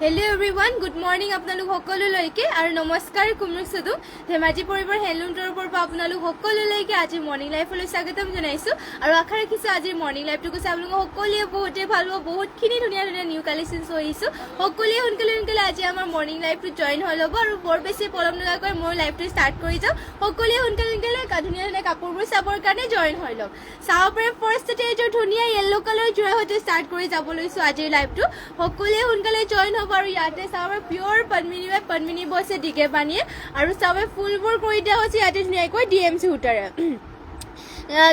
Hello' everyone, good morning আপোনালোক সকলোলৈকে আৰু নমস্কাৰ কুমৰুক চুদু ধেমাজি পৰিবাৰ হেণ্ডলুম তৰফৰ পৰা আপোনালোক সকলোলৈকে আজি মৰ্ণিং লাইফলৈ স্বাগতম জনাইছোঁ আৰু আশা ৰাখিছোঁ আজিৰ মৰ্ণিং লাইফটো কৈছে আপোনালোক সকলোৱে বহুতেই ভাল পাব। বহুতখিনি ধুনীয়া ধুনীয়া নিউ কালেকশ্যনছ আহিছোঁ। সকলোৱে সোনকালে আজি আমাৰ মৰ্ণিং লাইফটো জইন হৈ ল'ব আৰু বৰ বেছি পলম নকৰাকৈ মোৰ লাইফটো ষ্টাৰ্ট কৰি যাওঁ। সকলোৱে সোনকালে ধুনীয়া ধুনীয়া কাপোৰবোৰ চাবৰ কাৰণে জইন হৈ লওক। চাব পাৰে ফাৰ্ষ্টতে এইযোৰ ধুনীয়া য়েল্ল' কালাৰ যোৰা সৈতে ষ্টাৰ্ট কৰি যাব লৈছোঁ আজিৰ লাইফটো। সকলোৱে সোনকালে জইন হ'ব আৰু ইয়াতে চাবে পিয়ৰ পদ্মিনী বৈছে দিগে পানীয়ে আৰু চাবে ফুলবোৰ কৰি দিয়া হৈছে ইয়াতে ধুনীয়াকৈ DMC সূতাৰে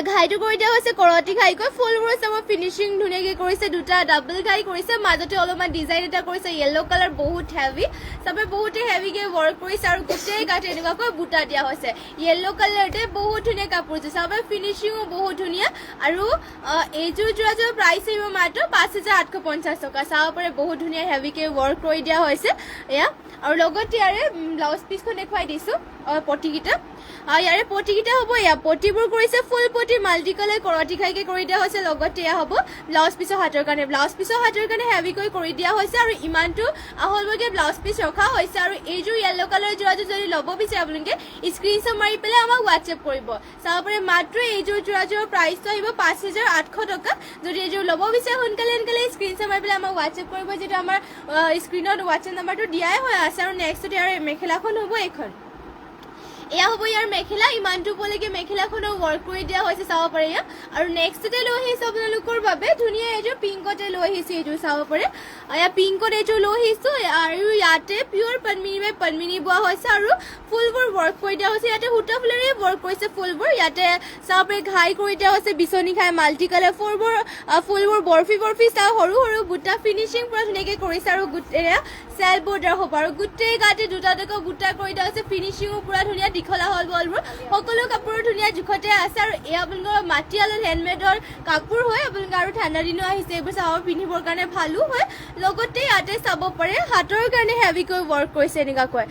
ঘাইটো কৰি দিয়া হৈছে কৰতি ঘাইকৈ। ফুলবোৰ চাব ফিনিচিং ধুনীয়াকৈ কৰিছে, দুটা ডাবল ঘাই কৰিছে, মাজতে অলপমান ডিজাইন এটা কৰিছে য়েল্ল' কালাৰ বহুত হেভি। চাবে বহুতে হেভিকৈ ৱৰ্ক কৰিছে আৰু গোটেই গাতে এনেকুৱাকৈ বুটা দিয়া হৈছে য়েল্ল' কালাৰতে। বহুত ধুনীয়া কাপোৰযোৰ চাবে ফিনিচিঙো বহুত ধুনীয়া আৰু এইযোৰ যোৰাযোৰ প্ৰাইচ আহিব মাত্ৰ 5,850 টকা। চাব পাৰে বহুত ধুনীয়া হেভিকৈ ৱৰ্ক কৰি দিয়া হৈছে এয়া। আৰু লগতে ইয়াৰে ব্লাউজ পিচখন দেখুৱাই দিছোঁ পটিকেইটা। ইয়াৰে পটিকেইটা হ'ব এয়া পটিবোৰ কৰিছে ফুল পটি মাল্টি কালাৰ কৰতি ঘাইকৈ কৰি দিয়া হৈছে। লগতে এয়া হ'ব ব্লাউজ পিচৰ হাতৰ কাৰণে হেভিকৈ কৰি দিয়া হৈছে আৰু ইমানটো আহলভাগে ব্লাউজ পিচ ৰখা হৈছে। আৰু এইযোৰ য়েল্ল' কালাৰ যোৰাযোৰ যদি ল'ব বিচাৰে আপোনালোকে স্ক্ৰীনশ্বট মাৰি পেলাই আমাক হোৱাটছএপ কৰিব। চাব পাৰে মাত্ৰ এইযোৰ যোৰাযোৰৰ প্ৰাইচটো আহিব 5,800 টকা। যদি এইযোৰ ল'ব বিচাৰে সোনকালে স্ক্ৰীনশ্বট মাৰি পেলাই আমাক হোৱাটছএপ কৰিব, যিটো আমাৰ স্ক্ৰীনত হোৱাটছএপ নাম্বাৰটো দিয়াই হৈ আছে। আৰু নেক্সটতে ইয়াৰ মেখেলাখন হ'ব এইখন। এয়া হ'ব ইয়াৰ মেখেলা, ইমানটো উপলৈকে মেখেলাখনো ৱৰ্ক কৰি দিয়া হৈছে চাব পাৰে এয়া। আৰু নেক্সটতে লৈ আহিছোঁ আপোনালোকৰ বাবে ধুনীয়া এইযোৰ পিংকতে লৈ আহিছোঁ। এইযোৰ চাব পাৰে এয়া পিংকত এইযোৰ লৈ আহিছোঁ আৰু ইয়াতে পিয়ৰ পদ্মিনী বোৱা হৈছে আৰু ফুলবোৰ ৱৰ্ক কৰি দিয়া হৈছে। ইয়াতে সূতা ফুলেৰে ৱৰ্ক কৰিছে ফুলবোৰ। ইয়াতে চাব পাৰে ঘাই কৰি দিয়া হৈছে বিচনী ঘাই মাল্টি কালাৰ ফুলবোৰ বৰফি চাওঁ সৰু বুটা ফিনিচিং পুৰা ধুনীয়াকৈ কৰিছে আৰু এয়া চেল বৰ্ডাৰ হ'ব আৰু গোটেই গাতে দুটা বুটা কৰি দিয়া হৈছে। ফিনিচিঙো পুৰা ধুনীয়া, দীঘলা হ'ল বলবোৰ সকলো কাপোৰ ধুনীয়া জোখতে আছে। আৰু এয়া আপোনালোকৰ মাটিয়ালৰ হেণ্ডমেডৰ কাপোৰ হয় আপোনালোকে, আৰু ঠাণ্ডা দিনো আহিছে এইবোৰ চাব পিন্ধিবৰ কাৰণে ভালো হয়। লগতে ইয়াতে চাব পাৰে হাতৰ কাৰণে হেভিকৈ ৱৰ্ক কৰিছে এনেকুৱাকৈ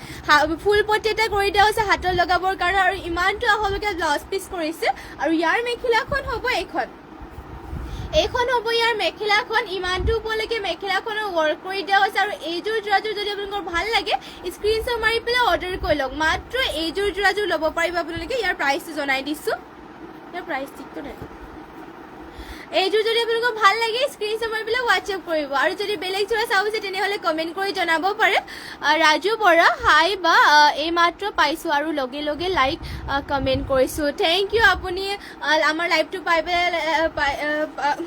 ফুল পটি এটা কৰি দিয়া হৈছে হাতত লগাবৰ কাৰণে আৰু ইমানটো আহলকে ব্লাউজ পিচ কৰিছে। আৰু ইয়াৰ মেখেলাখন হ'ব এইখন হ'ব ইয়াৰ মেখেলাখন, ইমানটো উপলৈকে মেখেলাখনৰ ৱৰ্ক কৰি দিয়া হৈছে। আৰু এইযোৰ যোৰাযোৰ যদি আপোনালোকৰ ভাল লাগে স্ক্ৰীনশ্বট মাৰি পেলাই অৰ্ডাৰ কৰি লওক। মাত্ৰ এইযোৰ যোৰাযোৰ ল'ব পাৰিব আপোনালোকে। ইয়াৰ প্ৰাইচটো জনাই দিছোঁ, ইয়াৰ প্ৰাইচ ঠিকটো নাই। এইযোৰ যদি আপোনালোকৰ ভাল লাগে স্ক্ৰীনশ্বট মাৰি পেলাই হোৱাটছএপ কৰিব। আৰু যদি বেলেগ যোৰা চাব বিচাৰে তেনেহ'লে কমেণ্ট কৰি জনাব পাৰে। ৰাজু বৰা হাই বা এইমাত্ৰ পাইছোঁ আৰু লগে লাইক কমেণ্ট কৰিছোঁ। থেংক ইউ আপুনি আমাৰ লাইভটো পাই পেলাই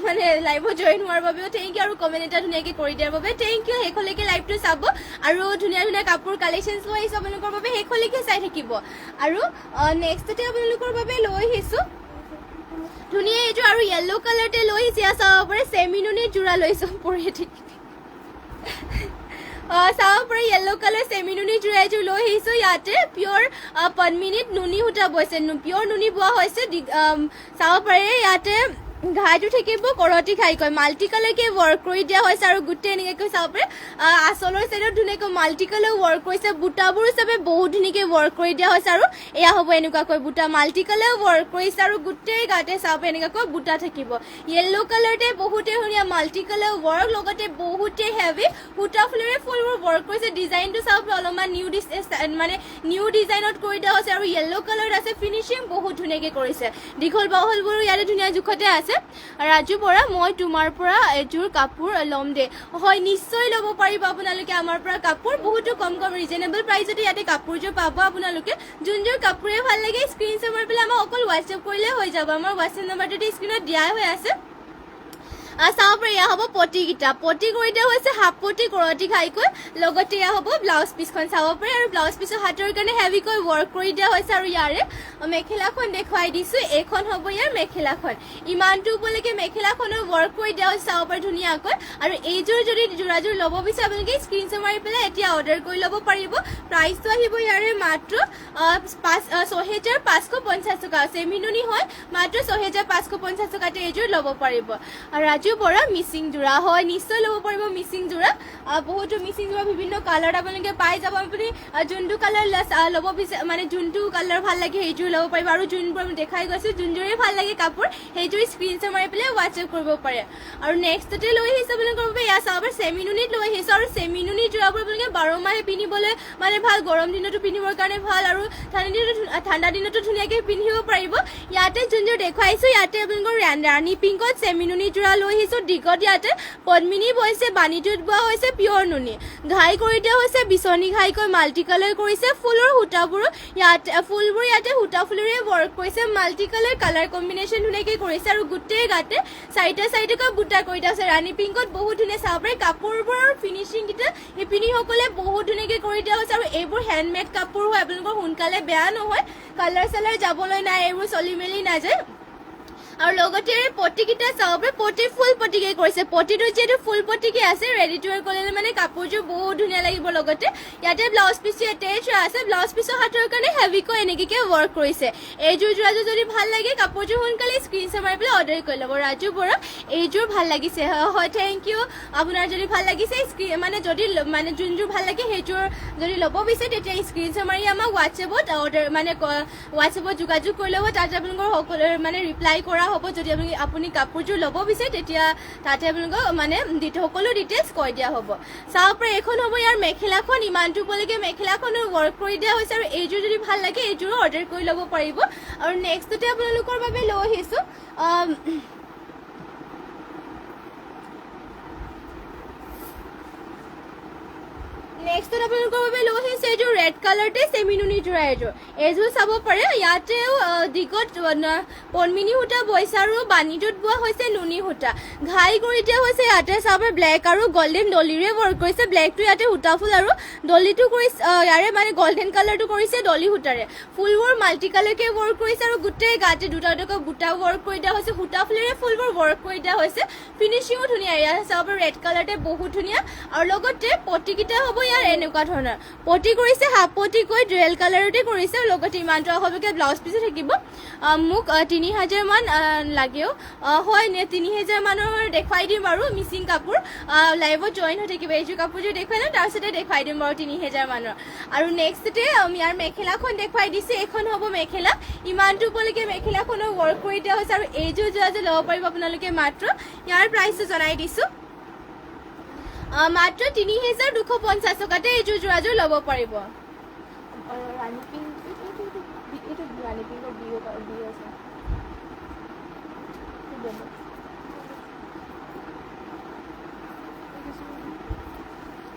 মানে লাইভত জইন হোৱাৰ বাবেও থেংক ইউ আৰু কমেণ্ট এটা ধুনীয়াকৈ কৰি দিয়াৰ বাবে থেংক ইউ। শেষলৈকে লাইভটো চাব আৰু ধুনীয়া কাপোৰ কালেকশ্যনছ লৈ আহিছোঁ আপোনালোকৰ বাবে, শেষলৈকে চাই থাকিব। আৰু নেক্সটতে আপোনালোকৰ বাবে লৈ আহিছোঁ ধুনীয়া এইযোৰ আৰু য়েল্ল' কালাৰতে লৈ আহিছে। চাব পাৰে চেমিনুনিৰ যোৰা লৈছোঁ পৰি চাব পাৰে য়েল্ল' কালাৰ চেমিনুনিৰ যোৰা এযোৰ লৈ আহিছোঁ। ইয়াতে পিয়ৰ পদ্মিনীত নুনি সূতা বৈছে, পিয়ৰ নুনি বোৱা হৈছে। চাব পাৰে ইয়াতে ঘাইটো থাকিব কৰতি ঘাইকৈ মাল্টি কালাৰকৈ ৱৰ্ক কৰি দিয়া হৈছে আৰু গোটেই এনেকৈ চাব পাৰে আচলৰ চাইডত ধুনীয়াকৈ মাল্টি কালাৰ ৱৰ্ক কৰিছে। বুটাবোৰ হিচাপে বহুত ধুনীয়াকৈ ৱৰ্ক কৰি দিয়া হৈছে আৰু এয়া হ'ব এনেকুৱাকৈ বুটা মাল্টি কালাৰ ৱৰ্ক কৰিছে আৰু গোটেই গাতে চাব এনেকুৱাকৈ বুটা থাকিব। য়েল্ল' কালাৰতে বহুতে ধুনীয়া মাল্টি কালাৰ ৱৰ্ক, লগতে বহুতে হেভি সূতা ফুলেৰে ফুলবোৰ ৱৰ্ক কৰিছে। ডিজাইনটো চাব অলপমান নিউ ডিজাইনত কৰি দিয়া হৈছে আৰু য়েল্ল' কালাৰত আছে। ফিনিচিং বহুত ধুনীয়াকৈ কৰিছে, দীঘল বাহুলবোৰো ইয়াতে ধুনীয়া জোখতে আছে। ৰাজু বৰা মই তোমাৰ পৰা এযোৰ কাপোৰ ল'ম দে। হয়, নিশ্চয় ল'ব পাৰিব আপোনালোকে আমাৰ পৰা কাপোৰ। বহুতো কম ৰিজনেবল প্ৰাইচতে ইয়াতে কাপোৰযোৰ পাব আপোনালোকে। যোনযোৰ কাপোৰে ভাল লাগে স্ক্ৰীনশ্বট মাৰি পেলাই আমাক অকল হোৱাটছএপ কৰিলে হৈ যাব। আমাৰ হোৱাটছএপ নাম্বাৰটো স্ক্ৰীনত দিয়াই হৈ আছে। চাব পাৰে এয়া হ'ব পটিকেইটা, পটি কৰি দিয়া হৈছে হাফ পটি কৰতি ঘাইকৈ। লগতে এয়া হ'ব ব্লাউজ পিচখন চাব পাৰে আৰু ব্লাউজ পিচৰ হাতৰ কাৰণে হেভিকৈ ৱৰ্ক কৰি দিয়া হৈছে। আৰু ইয়াৰে মেখেলাখন দেখুৱাই দিছোঁ, এইখন হ'ব ইয়াৰ মেখেলাখন। ইমানটো উপলৈকে মেখেলাখনৰ ৱৰ্ক কৰি দিয়া হৈছে চাব পাৰে ধুনীয়াকৈ। আৰু এইযোৰ যদি যোৰাযোৰ ল'ব বিচাৰে আপোনালোকে স্ক্ৰীনশ্বট মাৰি পেলাই এতিয়া অৰ্ডাৰ কৰি ল'ব পাৰিব। প্ৰাইচটো আহিব ইয়াৰে মাত্ৰ 6,550 টকা। চেমিনুনি হয়, মাত্ৰ 6,550 টকাতে এইযোৰ ল'ব পাৰিব। ৰাজু বৰা মিচিং যোৰা হয়, নিশ্চয় ল'ব পাৰিব মিচিং যোৰা। বহুতো মিচিং যোৰা বিভিন্ন কালাৰ আপোনালোকে পাই যাব। আপুনি যোনটো কালাৰ ল'ব বিচাৰে মানে যোনটো কালাৰ ভাল লাগে সেইযোৰ ল'ব পাৰিব। আৰু যোনবোৰ আমি দেখাই গৈছোঁ যোনযোৰে ভাল লাগে কাপোৰ সেইযোৰ স্ক্ৰীনশ্বট মাৰি পেলাই হোৱাটছএপ কৰিব পাৰে। আৰু নেক্সটতে লৈ আহিছোঁ আপোনালোকৰ বাবে এয়া চাব চেমিনুনিত লৈ আহিছোঁ আৰু চেমিনুনি যোৰা কাপোৰ আপোনালোকে 12 মাহে পিন্ধিবলৈ মানে ভাল, গৰম দিনতো পিন্ধিবৰ কাৰণে ভাল আৰু ঠাণ্ডা দিনতো ধুনীয়াকৈ পিন্ধিব পাৰিব। ইয়াতে যোনযোৰ দেখুৱাইছোঁ ইয়াতে আপোনালোকৰ ৰাণী পিংকত চেমিনুনি যোৰা লৈ আহিছোঁ। দিগত ইয়াতে পদ্মিনী বৈছে, বাণীটোত বোৱা হৈছে পিয়ৰ নুনি, ঘাই কৰি দিয়া হৈছে বিচনী ঘাইকৈ মাল্টি কালাৰ কৰিছে। ফুলৰ সূতাবোৰো ফুলবোৰ ইয়াতে সূতা ফুলেৰে ৱৰ্ক কৰিছে, মাল্টি কালাৰ কম্বিনেশ্যন ধুনীয়াকৈ কৰিছে আৰু গোটেই গাতে চাৰিটাকৈ বুটা কৰি দিয়া হৈছে। ৰাণী পিংকত বহুত ধুনীয়া চাব পাৰে। কাপোৰবোৰৰ ফিনিচিংকেইটা শিপিনীসকলে বহুত ধুনীয়াকৈ কৰি দিয়া হৈছে আৰু এইবোৰ হেণ্ডমেড কাপোৰ হয়, আপোনালোকৰ সোনকালে বেয়া নহয়, কালাৰ চালাৰ যাবলৈ নাই, এইবোৰ চলি মেলি নাযায়। আৰু লগতে পটিকেইটা চাব পাৰে, পটি ফুল পটিকে কৰিছে, পটিটো যিহেতু ফুল পটিকে আছে ৰেডি টু ৱেৰ কৰিলে মানে কাপোৰযোৰ বহুত ধুনীয়া লাগিব। লগতে ইয়াতে ব্লাউজ পিচটো এটেচ আছে, ব্লাউজ পিচৰ হাতৰ কাৰণে হেভিকৈ এনেকৈ ৱৰ্ক কৰিছে। এইযোৰ যোৰাযোৰ যদি ভাল লাগে কাপোৰযোৰ সোনকালে স্ক্ৰীনশ্বট মাৰি পেলাই অৰ্ডাৰ কৰি ল'ব। ৰাজু বৰা এইযোৰ ভাল লাগিছে, হয় থেংক ইউ। আপোনাৰ যদি ভাল লাগিছে মানে যদি মানে যোনযোৰ ভাল লাগে সেইযোৰ যদি ল'ব বিচাৰে তেতিয়া স্ক্ৰীনশ্বট মাৰি আমাক হোৱাটছএপত অৰ্ডাৰ মানে হোৱাটছএপত যোগাযোগ কৰি ল'ব, তাত আপোনালোকৰ সকলো মানে ৰিপ্লাই কৰা হ'ব। যদি আপুনি কাপোৰযোৰ ল'ব বিচাৰে তেতিয়া তাতে আপোনালোকক মানে সকলো ডিটেইলছ কৈ দিয়া হ'ব। চাব পাৰে এইখন হ'ব ইয়াৰ মেখেলাখন, ইমানটো উপলৈকে মেখেলাখনো ৱৰ্ক কৰি দিয়া হৈছে আৰু এইযোৰ যদি ভাল লাগে এইযোৰো অৰ্ডাৰ কৰি ল'ব পাৰিব। আৰু নেক্সটতে আপোনালোকৰ বাবে লৈ আহিছোঁ নেক্সটত আপোনালোকৰ বাবে লৈ আহিছে এইযোৰ ৰেড কালাৰতে চেমিনুনি যোৰা এইযোৰ চাব পাৰে। ইয়াতেও দিগত পদ্মিনী সূতা বৈছে আৰু বাণীটোত বোৱা হৈছে নুনি সূতা, ঘাই কৰি দিয়া হৈছে। ইয়াতে চাব পাৰে ব্লেক আৰু গল্ডেন ডলিৰে ৱৰ্ক কৰিছে, ব্লেকটো ইয়াতে সূতা ফুল আৰু ডলিটো কৰিছে ইয়াৰে মানে গল্ডেন কালাৰটো কৰিছে ডলি সূতাৰে। ফুলবোৰ মাল্টি কালাৰকে ৱৰ্ক কৰিছে আৰু গোটেই গাতে দুটাকৈ বুটা ৱৰ্ক কৰি দিয়া হৈছে, সূতা ফুলেৰে ফুলবোৰ ৱৰ্ক কৰি দিয়া হৈছে। ফিনিচিঙো ধুনীয়া, ইয়াত চাব পাৰে ৰেড কালাৰতে বহুত ধুনীয়া। আৰু লগতে পটিকেইটা হ'ব এনেকুৱা ধৰণৰ পটি কৰিছে, হাফ পটিকৈ ডুৱেল কালাৰতে কৰিছে। লগতে ইমানটো হ'বকৈ ব্লাউজ পিচো থাকিব। মোক 3000 মান লাগেও, হয় নে 3000 মানৰ দেখুৱাই দিম বাৰু মিচিং কাপোৰ, লাইভত জইন হৈ থাকিব। এইযোৰ কাপোৰযোৰ দেখুৱাই লওঁ তাৰপিছতে দেখুৱাই দিম বাৰু 3000 মানৰ। আৰু নেক্সটতে ইয়াৰ মেখেলাখন দেখুৱাই দিছে, এইখন হ'ব মেখেলা, ইমানটো উপলৈকে মেখেলাখনো ৱৰ্ক কৰি দিয়া হৈছে আৰু এইযোৰ যোৰাযোৰ ল'ব পাৰিব আপোনালোকে। মাত্ৰ ইয়াৰ প্ৰাইচটো জনাই দিছোঁ, মাত্ৰ 3250 টকাতে এইযোৰ যোৰাযোৰ ল'ব পাৰিব। ৰাণী পিংক এইটো ৰাণী পিংকৰ বি আছে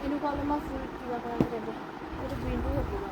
এনেকুৱা অলপমান ফুল কিবা কৰা যাব, এইটো গ্ৰীণটো থাকিব।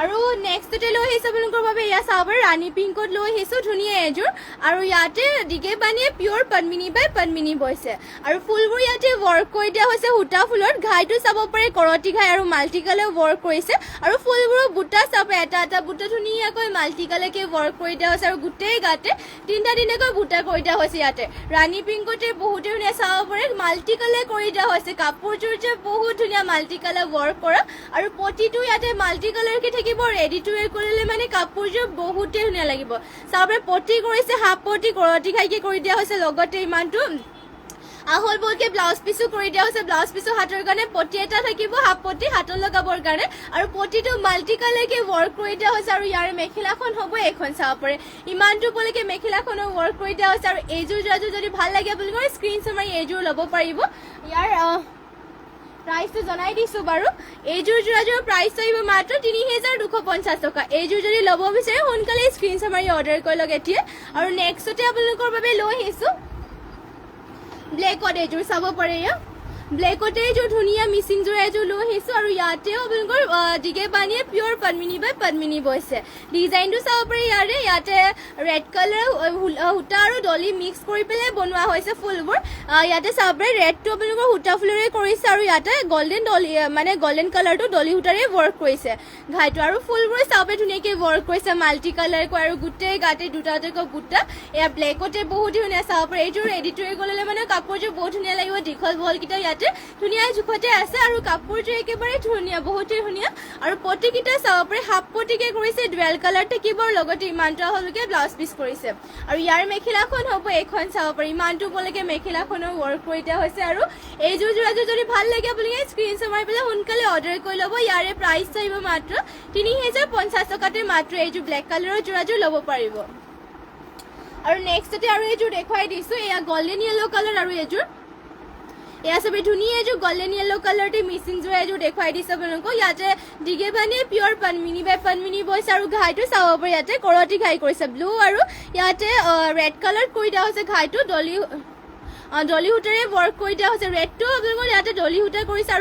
আৰু নেক্সটতে লৈ আহিছোঁ আপোনালোকৰ বাবে এয়া চাব পাৰে, ৰাণী পিংকত লৈ আহিছোঁ, ধুনীয়া এযোৰ। আৰু ইয়াতে দিগে বানিয়ে পিয়ৰ পদ্মিনী বাই পদ্মিনী বৈছে আৰু ফুলবোৰ ইয়াতে ৱৰ্ক কৰি দিয়া হৈছে সূতা ফুলত। ঘাইটো চাব পাৰে কৰতি ঘাই আৰু মাল্টি কালাৰ ৱৰ্ক কৰিছে আৰু ফুলবোৰৰ বুটা চাব পাৰে, এটা বুটা ধুনীয়াকৈ মাল্টি কালাৰকে ৱৰ্ক কৰি দিয়া হৈছে আৰু গোটেই গাতে তিনিটাকৈ বুটা কৰি দিয়া হৈছে। ইয়াতে ৰাণী পিংকতে বহুতে ধুনীয়া চাব পাৰে, মাল্টি কালাৰ কৰি দিয়া হৈছে। কাপোৰযোৰ যে বহুত ধুনীয়া মাল্টি কালাৰ ৱৰ্ক কৰা আৰু পটিটো ইয়াতে মাল্টি কালাৰকে থাকিব। ৰেডি টু ৱেৰ কৰিলে মানে কাপোৰযোৰ বহুতেই ধুনীয়া লাগিব। চাব পাৰে পটি কৰিছে, হাফ পটি কৰতি ঘাইকে কৰি দিয়া হৈছে। লগতে ইমানটো আহল বলকে ব্লাউজ পিচো কৰি দিয়া হৈছে, ব্লাউজ পিচৰ হাতৰ কাৰণে পটি এটা থাকিব, হাফ পটি হাতত লগাবৰ কাৰণে আৰু পটিটো মাল্টি কালাৰকে ৱৰ্ক কৰি দিয়া হৈছে। আৰু ইয়াৰ মেখেলাখন হ'ব এইখন চাব পাৰে, ইমানটো উপলৈকে মেখেলাখনো ৱৰ্ক কৰি দিয়া হৈছে। আৰু এইযোৰ যোৰাযোৰ যদি ভাল লাগে আপোনালোকৰ স্ক্ৰীনশ্বট মাৰি এইযোৰ ল'ব পাৰিব। ইয়াৰ প্ৰাইচটো জনাই দিছোঁ বাৰু। এইযোৰ যোৰাযোৰ প্ৰাইচ আহিব মাত্ৰ 3250 টকা। এইযোৰ যদি ল'ব বিচাৰে সোনকালে স্ক্ৰীনশ্বট মাৰি অৰ্ডাৰ কৰি লওক এতিয়া। আৰু নেক্সটতে আপোনালোকৰ বাবে লৈ আহিছোঁ ব্লেকত এইযোৰ চাব পাৰে, ব্লেকতে এইযোৰ ধুনীয়া মিচিং যোৰা এযোৰ লৈ আহিছোঁ আৰু ইয়াতেও আপোনালোকৰ দিগে বানিয়ে পিয়ৰ পদ্মিনী বাই পদ্মিনী বৈছে। ডিজাইনটো চাব পাৰে ইয়াৰে, ইয়াতে ৰেড কালাৰ সূতা আৰু ডলি মিক্স কৰি পেলাই বনোৱা হৈছে ফুলবোৰ। ইয়াতে চাব পাৰে ৰেডটো আপোনালোকৰ সূতা ফুলেৰে কৰিছে আৰু ইয়াতে গল্ডেন ডলি মানে গল্ডেন কালাৰটো ডলি সূতাৰে ৱৰ্ক কৰিছে ঘাইটো। আৰু ফুলবোৰ চাব পাৰে ধুনীয়াকৈ ৱৰ্ক কৰিছে মাল্টি কালাৰকৈ আৰু গোটেই গাতে দুটাকৈ বুটা। এয়া ব্লেকতে বহুত ধুনীয়া চাব পাৰে। এইযোৰ ৰেডি টু ৱেৰ কৰিলে মানে কাপোৰযোৰ বহুত ধুনীয়া লাগিব। দীঘল বলকেইটা ইয়াতে ধুনীয়া জোখতে আছে আৰু কাপোৰযোৰ একেবাৰে ধুনীয়া, বহুতেই ধুনীয়া। আৰু পটিকেইটা চাব পাৰে হাফ পটিকে কৰিছে, ডুৱেল কালাৰ থাকিব। লগতে ইমানটো হ'লকে ব্লাউজ পিচ কৰিছে আৰু ইয়াৰ মেখেলাখন হ'ব এইখন চাব পাৰে, ইমানটো হ'লকে মেখেলাখনো ৱৰ্ক কৰি দিয়া হৈছে। আৰু এইযোৰ যোৰাযোৰ যদি ভাল লাগে আপোনালোকে স্ক্ৰীনশ্বট মাৰি পেলাই সোনকালে অৰ্ডাৰ কৰি ল'ব। ইয়াৰে প্ৰাইচ আহিব মাত্ৰ 3050 টকাতে মাত্ৰ এইযোৰ ব্লেক কালাৰৰ যোৰাযোৰ ল'ব পাৰিব। আৰু নেক্সটতে আৰু এইযোৰ দেখুৱাই দিছোঁ এয়া গল্ডেন য়েলো কালাৰ আৰু এইযোৰ এয়া চবে ধুনীয়া এযোৰ গল্ডেন য়েলো কালাৰতে মিচিং যোৰা এযোৰ দেখুৱাই দিছে আপোনালোকক ইয়াতে দিগেবানী পিয়ৰ পনমিনী বাই পনমিনী বৈছে আৰু ঘাইটো চাব পাৰি ইয়াতে কৰতি ঘাই কৰিছে ব্লু আৰু ইয়াতে ৰেড কালাৰ কৰি দিয়া হৈছে ঘাইটো ডলি সূতাৰে ৱৰ্ক কৰি দিয়া হৈছে ৰেডটো আপোনালোকৰ ইয়াতে ডলি সূতা কৰিছে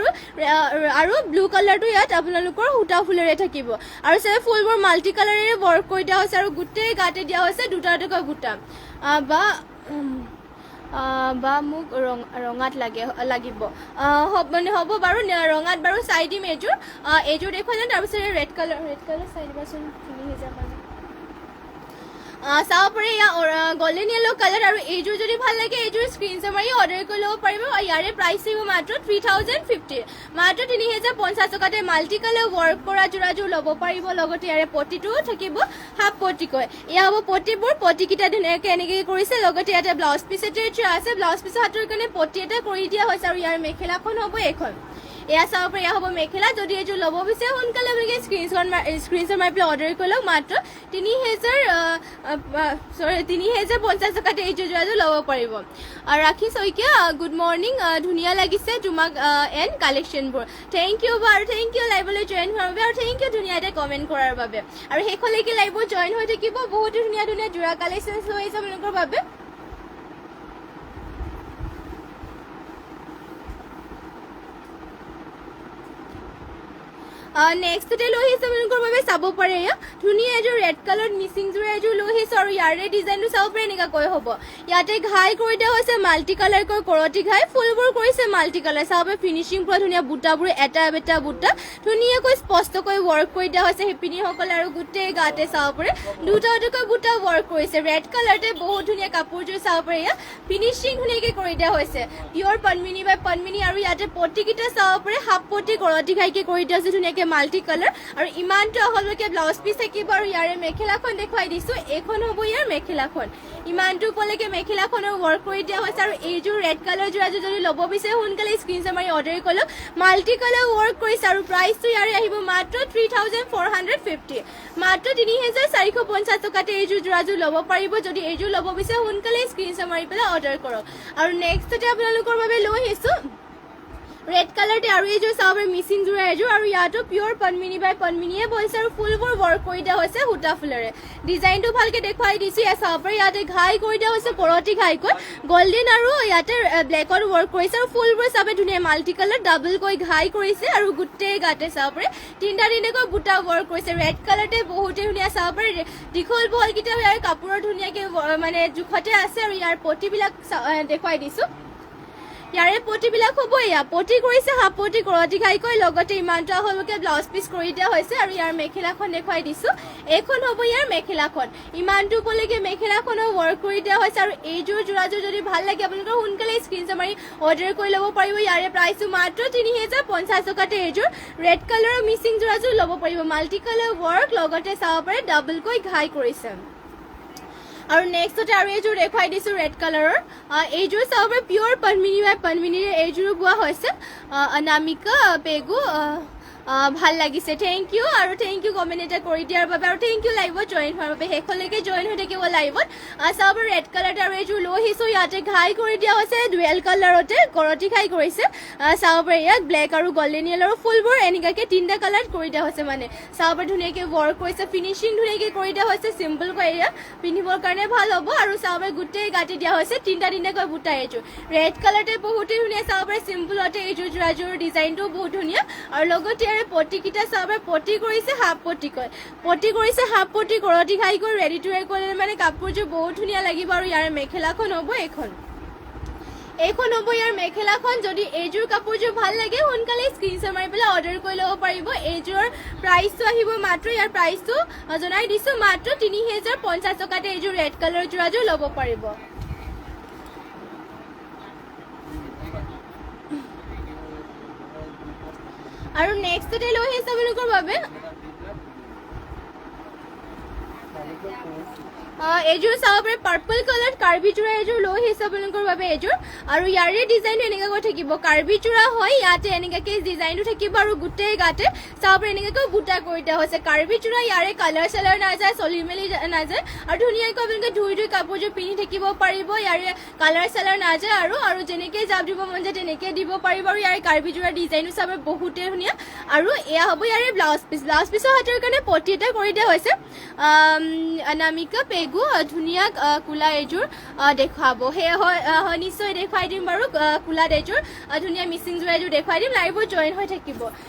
আৰু ব্লু কালাৰটো ইয়াত আপোনালোকৰ সূতা ফুলেৰে থাকিব আৰু চাই ফুলবোৰ মাল্টি কালাৰেৰে ৱৰ্ক কৰি দিয়া হৈছে আৰু গোটেই গাতে দিয়া হৈছে দুটা দুটা বুটা বা মোক ৰঙাত লাগিব মানে হ'ব বাৰু ৰঙাত বাৰু চাই দিম এইযোৰ দেখুৱালে তাৰপিছত ৰেড কালাৰ চাই দিবাচোন ধুনীয়া যাব চাব পাৰি গল্ডেন য়েলো কালাৰ আৰু এইযোৰ যদি ভাল লাগে এইযোৰ স্ক্ৰীনশ্বট মাৰি অৰ্ডাৰ কৰি ল'ব পাৰিব আৰু ইয়াৰে প্ৰাইচ থাকিব মাত্ৰ 3050 মাত্ৰ 3050 টকাতে মাল্টি কালাৰ ৱৰ্ক কৰা যোৰাযোৰ ল'ব পাৰিব লগতে ইয়াৰে পটিটোও থাকিব হাফ পটিকৈ এয়া হ'ব পটিবোৰ পটিকেইটা ধুনীয়াকৈ এনেকৈ কৰিছে লগতে ইয়াতে ব্লাউজ পিচ এটা আছে ব্লাউজ পিচৰ হাতৰ কাৰণে পটি এটা কৰি দিয়া হৈছে আৰু ইয়াৰ মেখেলাখন হ'ব এইখন এয়া চাব পাৰি এয়া হ'ব মেখেলা যদি এইযোৰ ল'ব বিচাৰে সোনকালে আপোনালোকে স্ক্ৰীনশ্বট মাৰি পেলাই অৰ্ডাৰ কৰি লওক মাত্ৰ 3050 টকাতে এইযোৰ যোৰাযোৰ ল'ব পাৰিব আৰু ৰাখি শইকীয়া গুড মৰ্ণিং ধুনীয়া লাগিছে তোমাক এণ্ড কালেকশ্যনবোৰ থেংক ইউ বাৰু থেংক ইউ লাইভলৈ জইন হোৱাৰ বাবে আৰু থেংক ইউ ধুনীয়া এটা কমেণ্ট কৰাৰ বাবে আৰু শেষলৈকে লাইভত জইন হৈ থাকিব বহুতো ধুনীয়া ধুনীয়া যোৰা কালেকশ্যন লৈ আহিছে আপোনালোকৰ বাবে নেক্সটতে লৈ আহিছে আপোনালোকৰ বাবে চাব পাৰে ধুনীয়া এযোৰ ৰেড কালাৰ মিচিং যোৰা এযোৰ লৈ আহিছে আৰু ইয়াৰে ডিজাইনটো চাব পাৰে এনেকুৱাকৈ হ'ব ইয়াতে ঘাই কৰি দিয়া হৈছে মাল্টি কালাৰকৈ কৰতি ঘাই ফুলবোৰ কৰিছে মাল্টি কালাৰ চাব পাৰে ফিনিচিং পুৰা ধুনীয়া বুটাবোৰ এটা এটা বুটা ধুনীয়াকৈ স্পষ্টকৈ ৱৰ্ক কৰি দিয়া হৈছে শিপিনীসকলে আৰু গোটেই গাতে চাব পাৰে দুটা দুটাকৈ বুটা ৱৰ্ক কৰিছে ৰেড কালাৰতে বহুত ধুনীয়া কাপোৰযোৰ চাব পাৰে ফিনিচিং ধুনীয়াকৈ কৰি দিয়া হৈছে পিয়ৰ পনমিনী বাই পনমিনী আৰু ইয়াতে পটিকেইটা চাব পাৰে হাফ পটি কৰতি ঘাইকৈ কৰি দিয়া হৈছে ধুনীয়াকৈ মাল্টি কালাৰ আৰু ইমানটো আহললৈকে ব্লাউজ পিচ থাকিব আৰু ইয়াৰে মেখেলাখন দেখুৱাই দিছোঁ এইখন হ'ব ইয়াৰ মেখেলাখন ইমানটো ওপৰলৈকে মেখেলাখনৰ ৱৰ্ক কৰি দিয়া হৈছে আৰু এইযোৰ ৰেড কালাৰ যোৰাযোৰ যদি ল'ব বিচাৰে সোনকালে স্ক্ৰীনশ্বট মাৰি অৰ্ডাৰ কৰি লওক মাল্টি কালাৰ ৱৰ্ক কৰিছে আৰু প্ৰাইচটো ইয়াৰে আহিব মাত্ৰ 3450 মাত্ৰ 3450 টকাতে এইযোৰ যোৰাযোৰ ল'ব পাৰিব যদি এইযোৰ ল'ব বিচাৰে সোনকালে স্ক্ৰীনশ্বট মাৰি পেলাই অৰ্ডাৰ কৰক আৰু নেক্সটতে আপোনালোকৰ বাবে লৈ আহিছোঁ ৰেড কালাৰতে আৰু এইযোৰ চাব পাৰে মিচিং যোৰা এযোৰ আৰু ইয়াতো পিয়ৰ পনমিনী বাই পনমিনীয়ে বৈছে আৰু ফুলবোৰ ৱৰ্ক কৰি দিয়া হৈছে সূতা ফুলেৰে ডিজাইনটো ভালকে দেখুৱাই দিছোঁ ইয়াত চাব পাৰে ইয়াতে ঘাই কৰি দিয়া হৈছে কৰতি ঘাইকৈ গল্ডেন আৰু ইয়াতে ব্লেকত ৱৰ্ক কৰিছে আৰু ফুলবোৰ চাব ধুনীয়া মাল্টি কালাৰ ডাবলকৈ ঘাই কৰিছে আৰু গোটেই গাতে চাব পাৰে তিনিটাকৈ বুটা ৱৰ্ক কৰিছে ৰেড কালাৰতে বহুতে ধুনীয়া চাব পাৰে দীঘল বহলকেইটা ইয়াৰ কাপোৰৰ ধুনীয়াকৈ মানে জোখতে আছে আৰু ইয়াৰ পটিবিলাক দেখুৱাই দিছোঁ ইয়াৰে পটিবিলাক হ'ব এয়া পটি কৰিছে হাফ পটি কৰতি ঘাইকৈ লগতে ইমানটো আহললৈকে ব্লাউজ পিচ কৰি দিয়া হৈছে আৰু ইয়াৰ মেখেলাখন দেখুৱাই দিছোঁ এইখন হ'ব ইয়াৰ মেখেলাখন ইমানটো ওপৰলৈকে মেখেলাখনৰ ৱৰ্ক কৰি দিয়া হৈছে আৰু এইযোৰ যোৰাযোৰ যদি ভাল লাগে আপোনালোকৰ সোনকালে স্ক্ৰীনশ্বট মাৰি অৰ্ডাৰ কৰি ল'ব পাৰিব ইয়াৰে প্ৰাইচটো মাত্ৰ 3050 টকাতে এইযোৰ ৰেড কালাৰৰ মিচিং যোৰাযোৰ ল'ব পাৰিব মাল্টি কালাৰ ৱৰ্ক লগতে চাব পাৰে ডাবলকৈ ঘাই কৰিছে আৰু নেক্সটতে আৰু এইযোৰ দেখুৱাই দিছোঁ ৰেড কালাৰৰ এইযোৰ চাব পাৰে পিয়ৰ পনমিনী বাই পনমিনীৰে এইযোৰো বোৱা হৈছে অনামিকা পেগু ভাল লাগিছে থেংক ইউ আৰু থেংক ইউ কমেণ্ট এটা কৰি দিয়াৰ বাবে আৰু থেংক ইউ লাইভত জইন হোৱাৰ বাবে শেষলৈকে জইন হৈ থাকিব লাইভত চাব ৰেড কালাৰতে আৰু এইযোৰ লৈ আহিছোঁ ইয়াতে ঘাই কৰি দিয়া হৈছে ডুৱেল কালাৰতে কৰতি ঘাই কৰিছে চাব পাৰে ইয়াত ব্লেক আৰু গল্ডেন য়েলৰ ফুলবোৰ এনেকুৱাকৈ তিনিটা কালাৰ কৰি দিয়া হৈছে মানে চাব পাৰে ধুনীয়াকৈ ৱৰ্ক কৰিছে ফিনিচিং ধুনীয়াকৈ কৰি দিয়া হৈছে চিম্পলকৈ এয়া পিন্ধিবৰ কাৰণে ভাল হ'ব আৰু চাব পাৰে গোটেই গাঁঠি দিয়া হৈছে তিনিটাকৈ বুটা এইযোৰ ৰেড কালাৰতে বহুতেই ধুনীয়া চাব পাৰে চিম্পলতে এইযোৰ যোৰাযোৰ ডিজাইনটোও বহুত ধুনীয়া আৰু লগতে পটিকেইটা চাব পাৰে পটি কৰিছে হাফ পটিকৈ পটি কৰিছে হাফ পটি কৰতি ঘাইকৈ ৰেডি টু ৱেৰ কৰিলে মানে কাপোৰযোৰ বহুত ধুনীয়া লাগিব আৰু ইয়াৰ মেখেলাখন হ'ব এইখন হ'ব ইয়াৰ মেখেলাখন যদি এইযোৰ কাপোৰযোৰ ভাল লাগে সোনকালে স্ক্ৰীনশ্বট মাৰি পেলাই অৰ্ডাৰ কৰি ল'ব পাৰিব এইযোৰৰ প্ৰাইচটো আহিব মাত্ৰ ইয়াৰ প্ৰাইচটো জনাই দিছোঁ মাত্ৰ 3050 টকাতে এইযোৰ ৰেড কালাৰ যোৰাযোৰ ল'ব পাৰিব আৰু নেক্সটতে লৈ আহিছে আপোনালোকৰ বাবে এইযোৰ চাব পাৰে পাৰ্পল কালাৰ কাৰ্বি যোৰা এইযোৰ লৈ আহিছে আপোনালোকৰ বাবে এইযোৰ আৰু ইয়াৰে ডিজাইনটো এনেকুৱাকৈ থাকিব কাৰ্বি যোৰা হয় ইয়াতে এনেকুৱাকৈ ডিজাইনটো থাকিব আৰু গোটেই গাতে চাব পাৰে এনেকুৱাকৈ বুটা কৰি দিয়া হৈছে কাৰ্বি যোৰা ইয়াৰে কালাৰ চালাৰ নাযায় চলি মেলি নাযায় আৰু ধুনীয়াকৈ আপোনালোকে ধুই কাপোৰযোৰ পিন্ধি থাকিব পাৰিব ইয়াৰে কালাৰ চালাৰ নাযায় আৰু যেনেকৈ জাপ দিব মন যায় তেনেকৈ দিব পাৰিব আৰু ইয়াৰে কাৰ্বি যোৰা ডিজাইনটো চাব বহুতেই ধুনীয়া আৰু এয়া হ'ব ইয়াৰে ব্লাউজ পিছৰ হাতৰ কাৰণে পটি এটা কৰি দিয়া হৈছে অনামিকা পেগু ধুনীয়া কোলা এইযোৰ দেখুৱাব সেয়া হয় নিশ্চয় দেখুৱাই দিম বাৰু কোলাত এইযোৰ ধুনীয়া মিচিং যোৰা এযোৰ দেখুৱাই দিম লাইভত জইন হৈ থাকিব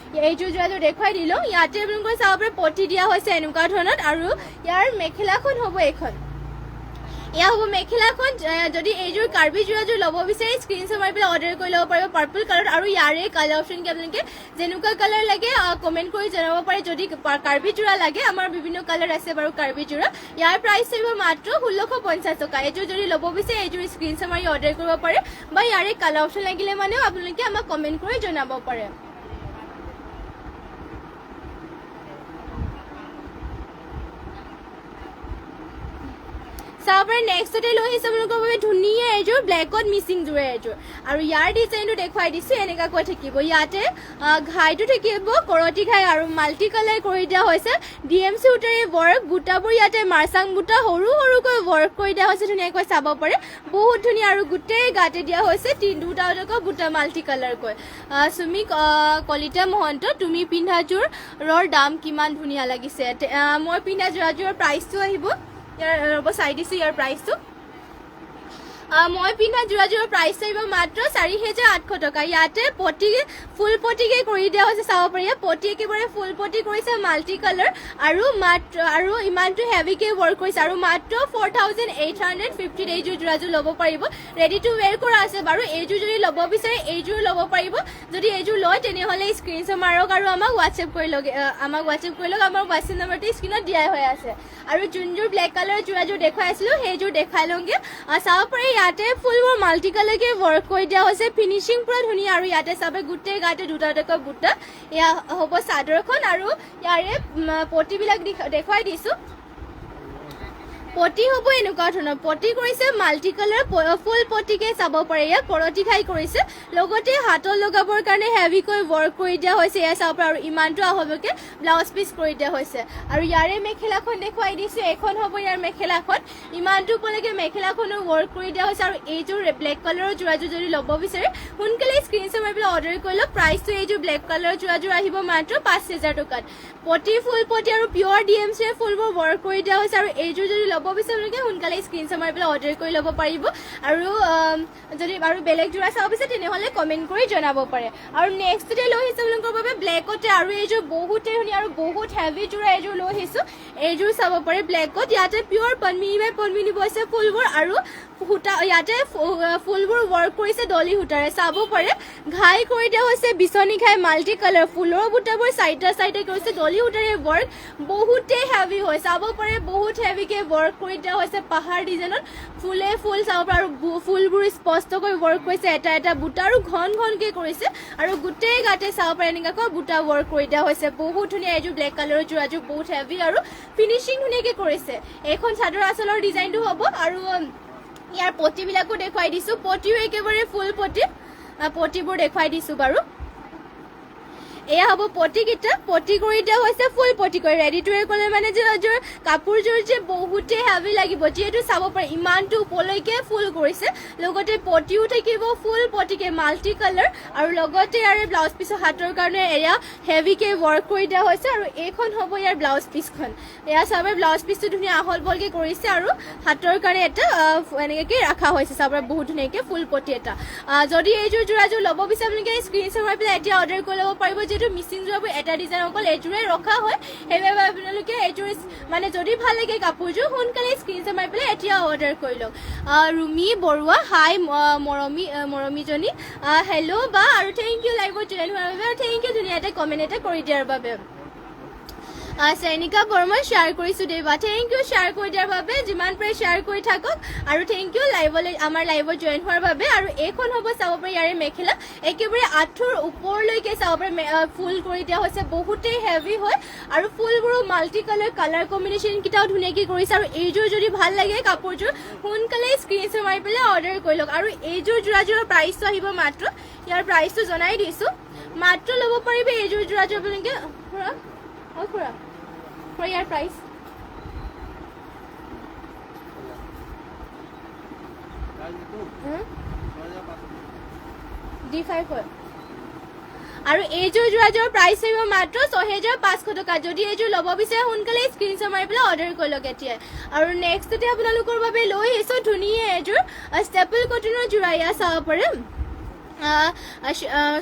এইযোৰ যোৰাযোৰ দেখুৱাই দিলোঁ ইয়াতে আপোনালোকৰ চাব পাৰে পটি দিয়া হৈছে এনেকুৱা ধৰণত আৰু ইয়াৰ মেখেলাখন হ'ব এইখন এয়া হ'ব মেখেলাখন যদি এইযোৰ কাৰ্বি যোৰাযোৰ ল'ব বিচাৰে স্ক্ৰীনশ্বট মাৰি পেলাই অৰ্ডাৰ কৰি ল'ব পাৰিব পাৰ্পল কালাৰ আৰু ইয়াৰে কালাৰ অপশ্যন কি আপোনালোকে যেনেকুৱা কালাৰ লাগে কমেণ্ট কৰি জনাব পাৰে যদি কাৰ্বি যোৰা লাগে আমাৰ বিভিন্ন কালাৰ আছে বাৰু কাৰ্বি যোৰা ইয়াৰ প্ৰাইচ থাকিব মাত্ৰ 1650 টকা এইযোৰ যদি ল'ব বিচাৰে এইযোৰ স্ক্ৰীনশ্বট মাৰি অৰ্ডাৰ কৰিব পাৰে বা ইয়াৰে কালাৰ অপশ্যন লাগিলে মানেও আপোনালোকে আমাক কমেণ্ট কৰি জনাব পাৰে চাব পাৰে নেক্সটতে লৈ আহিছে আপোনালোকৰ বাবে ধুনীয়া এযোৰ ব্লেকত মিচিং যোৰা এযোৰ আৰু ইয়াৰ ডিজাইনটো দেখুৱাই দিছোঁ এনেকুৱাকৈ থাকিব ইয়াতে ঘাইটো থাকিব কৰতি ঘাই আৰু মাল্টি কালাৰ কৰি দিয়া হৈছে DMC সূতাৰে ৱৰ্ক বুটাবোৰ ইয়াতে মাৰ্চাং বুটা সৰু সৰুকৈ ৱৰ্ক কৰি দিয়া হৈছে ধুনীয়াকৈ চাব পাৰে বহুত ধুনীয়া আৰু গোটেই গাতে দিয়া হৈছে দুটা বুটা মাল্টি কালাৰকৈ সুমি কলিতা মহন্ত তুমি পিন্ধা যোৰৰ দাম কিমান ধুনীয়া লাগিছে মই পিন্ধা যোৰাযোৰৰ প্ৰাইচটো আহিব ইয়াৰ ৰ'ব চাই দিছোঁ ইয়াৰ প্ৰাইচটো মই পিন্ধা যোৰাযোৰৰ প্ৰাইচ আহিব মাত্ৰ 4800 টকা ইয়াতে পটি ফুল পটিকে কৰি দিয়া হৈছে চাব পাৰি পটি একেবাৰে ফুল পটি কৰিছে মাল্টি কালাৰ আৰু ইমানটো হেভিকে ৱৰ্ক কৰিছে আৰু মাত্ৰ 4850 এইযোৰ যোৰাযোৰ ল'ব পাৰিব ৰেডি টু ৱেৰ কৰা আছে বাৰু এইযোৰ যদি ল'ব বিচাৰে এইযোৰ ল'ব পাৰিব যদি এইযোৰ লয় তেনেহ'লে স্ক্ৰীনশ্বট মাৰক আৰু আমাক হোৱাটছএপ কৰি লওক আমাৰ হোৱাটছএপ নম্বৰটো স্ক্ৰীনত দিয়াই হৈ আছে আৰু যোনযোৰ ব্লেক কালাৰৰ যোৰাযোৰ দেখুৱাই আছিলোঁ সেইযোৰ দেখাই লওঁগৈ চাব পাৰি ইয়াতে ফুলবোৰ মাল্টি কালাৰকে ৱৰ্ক কৰি দিয়া হৈছে ফিনিচিং পুৰা ধুনীয়া আৰু ইয়াতে চাবে গোটেই গাতে দুটা বুটা এয়া হ'ব চাদৰখন আৰু ইয়াৰে পটিবিলাক দেখুৱাই দিছোঁ পটি হ'ব এনেকুৱা ধৰণৰ পটি কৰিছে মাল্টি কালাৰ ফুল পটিকে চাব পাৰে ইয়াক কৰতি খাই কৰিছে লগতে হাতত লগাবৰ কাৰণে হেভিকৈ ৱৰ্ক কৰি দিয়া হৈছে এয়া চাব পাৰে আৰু ইমানটো হ'বকে ব্লাউজ পিচ কৰি দিয়া হৈছে আৰু ইয়াৰে মেখেলাখন দেখুৱাই দিছোঁ এখন হ'ব ইয়াৰ মেখেলাখন ইমানটো ক'লৈকে মেখেলাখনো ৱৰ্ক কৰি দিয়া হৈছে আৰু এইযোৰ ব্লেক কালাৰৰ যোৰাযোৰ যদি ল'ব বিচাৰে সোনকালে স্ক্ৰীনশ্বট মাৰি পেলাই অৰ্ডাৰ কৰি লওক প্ৰাইচটো এইযোৰ ব্লেক কালাৰৰ যোৰাযোৰ আহিব মাত্ৰ 5000 টকাত পটি ফুল পটি আৰু পিয়ৰ DMCৰে ফুলবোৰ ৱৰ্ক কৰি দিয়া হৈছে আৰু এইযোৰ যদি ল'ব বিচাৰে সোনকালে স্ক্ৰীনশ্বট মাৰি পেলাই অৰ্ডাৰ কৰি ল'ব পাৰিব আৰু যদি আৰু বেলেগ যোৰা চাব বিচাৰে তেনেহ'লে কমেণ্ট কৰি জনাব পাৰে আৰু নেক্সটতে লৈ আহিছোঁ আপোনালোকৰ বাবে ব্লেকতে আৰু এইযোৰ বহুতেই ধুনীয়া আৰু বহুত হেভি যোৰা এইযোৰ লৈ আহিছোঁ এইযোৰ চাব পাৰে ব্লেকত ইয়াতে পিয়ৰ পদ্মিনী বাই পদ্মিনী বৈছে ফুলবোৰ আৰু সূতা ইয়াতে ফুলবোৰ ৱৰ্ক কৰিছে ডলি সূতাৰে চাব পাৰে ঘাই কৰি দিয়া হৈছে বিচনী ঘাই মাল্টি কালাৰ ফুলৰ বুটাবোৰ চাইডে কৰিছে ডলি সূতাৰে ৱৰ্ক বহুতেই হেভি হয় চাব পাৰে বহুত হেভিকে ৱৰ্ক কৰি দিয়া হৈছে পাহাৰ ডিজাইনত ফুল চাব পাৰে আৰু ফুলবোৰ স্পষ্টকৈ ৱৰ্ক কৰিছে এটা বুটা আৰু ঘনকৈ কৰিছে আৰু গোটেই গাতে চাব পাৰে এনেকুৱাকৈ বুটা ৱৰ্ক কৰি দিয়া হৈছে বহুত ধুনীয়া এইযোৰ ব্লেক কালাৰৰ যোৰাযোৰ বহুত হেভি আৰু ফিনিচিং ধুনীয়াকৈ কৰিছে এইখন চাদৰ আঁচলৰ ডিজাইনটো হ'ব আৰু ইয়াৰ পটিবিলাকো দেখুৱাই দিছোঁ পটিও একেবাৰে ফুল পটিবোৰ দেখুৱাই দিছোঁ বাৰু এয়া হ'ব পটিকেইটা পটি কৰি দিয়া হৈছে ফুল পটি কৰি ৰেডি টু ৱেৰ ক'লে মানে যোৰ কাপোৰযোৰ যে বহুতেই হেভি লাগিব যিহেতু চাব পাৰে ইমানটো ওপৰলৈকে ফুল কৰিছে লগতে পটিও থাকিব ফুল পটিকে মাল্টি কালাৰ আৰু লগতে ইয়াৰে ব্লাউজ পিছৰ হাতৰ কাৰণে এয়া হেভিকে ৱৰ্ক কৰি দিয়া হৈছে আৰু এইখন হ'ব ইয়াৰ ব্লাউজ পিচখন এয়া চাব ব্লাউজ পিচটো ধুনীয়া আহল বহলকৈ কৰিছে আৰু হাতৰ কাৰণে এটা এনেকৈ ৰখা হৈছে চাব বহুত ধুনীয়াকৈ ফুল পটি এটা যদি এইযোৰ যোৰাযোৰ ল'ব বিচাৰে আপোনালোকে স্ক্ৰীনশ্বট মাৰি পেলাই এতিয়া অৰ্ডাৰ কৰি ল'ব পাৰিব যিহেতু মিচিং যোৰাবোৰ এটা ডিজাইন অকল এইযোৰে ৰখা হয় সেইবাবে আপোনালোকে এইযোৰ মানে যদি ভাল লাগে কাপোৰযোৰ সোনকালে স্ক্ৰীনশ্বট মাৰি পেলাই এতিয়া অৰ্ডাৰ কৰি লওক ৰুমি বৰুৱা হাই মৰমীজনী হেল্ল' বা আৰু থেংক ইউ লাইভত জইন হোৱাৰ বাবে আৰু থেংক ইউ ধুনীয়া এটা কমেণ্ট এটা কৰি দিয়াৰ বাবে সৈনিকা বৰ্মা শ্বেয়াৰ কৰিছোঁ দেই বা থেংক ইউ শ্বেয়াৰ কৰি দিয়াৰ বাবে যিমান পাৰে শ্বেয়াৰ কৰি থাকক আৰু থেংক ইউ আমাৰ লাইভত জইন হোৱাৰ বাবে আৰু এইখন হ'ব চাব পাৰি ইয়াৰে মেখেলা একেবাৰে আঁঠুৰ ওপৰলৈকে চাব পাৰি ফুল কৰি দিয়া হৈছে বহুতেই হেভি হয় আৰু ফুলবোৰো মাল্টি কালাৰ কম্বিনেশ্যনকেইটাও ধুনীয়াকৈ কৰিছে আৰু এইযোৰ যদি ভাল লাগে কাপোৰযোৰ সোনকালে স্ক্ৰীনশ্বট মাৰি পেলাই অৰ্ডাৰ কৰি লওক আৰু এইযোৰ যোৰাযোৰৰ প্ৰাইচটো আহিব মাত্ৰ ইয়াৰ প্ৰাইচটো জনাই দিছোঁ মাত্ৰ ল'ব পাৰিব এইযোৰ যোৰাযোৰ আপোনালোকে খুৰা ইয়াৰ প্ৰাইচ D5 হয় আৰু এইযোৰ যোৰাযোৰ প্ৰাইচ আহিব মাত্ৰ 6,500 টকা যদি এইযোৰ ল'ব বিচাৰে সোনকালে স্ক্ৰীনশ্বট মাৰি পেলাই অৰ্ডাৰ কৰি লওক এতিয়া আৰু নেক্সটতে আপোনালোকৰ বাবে লৈ আহিছোঁ ধুনীয়া এযোৰ ষ্টেপল কটনৰ যোৰা এয়া চাব পাৰে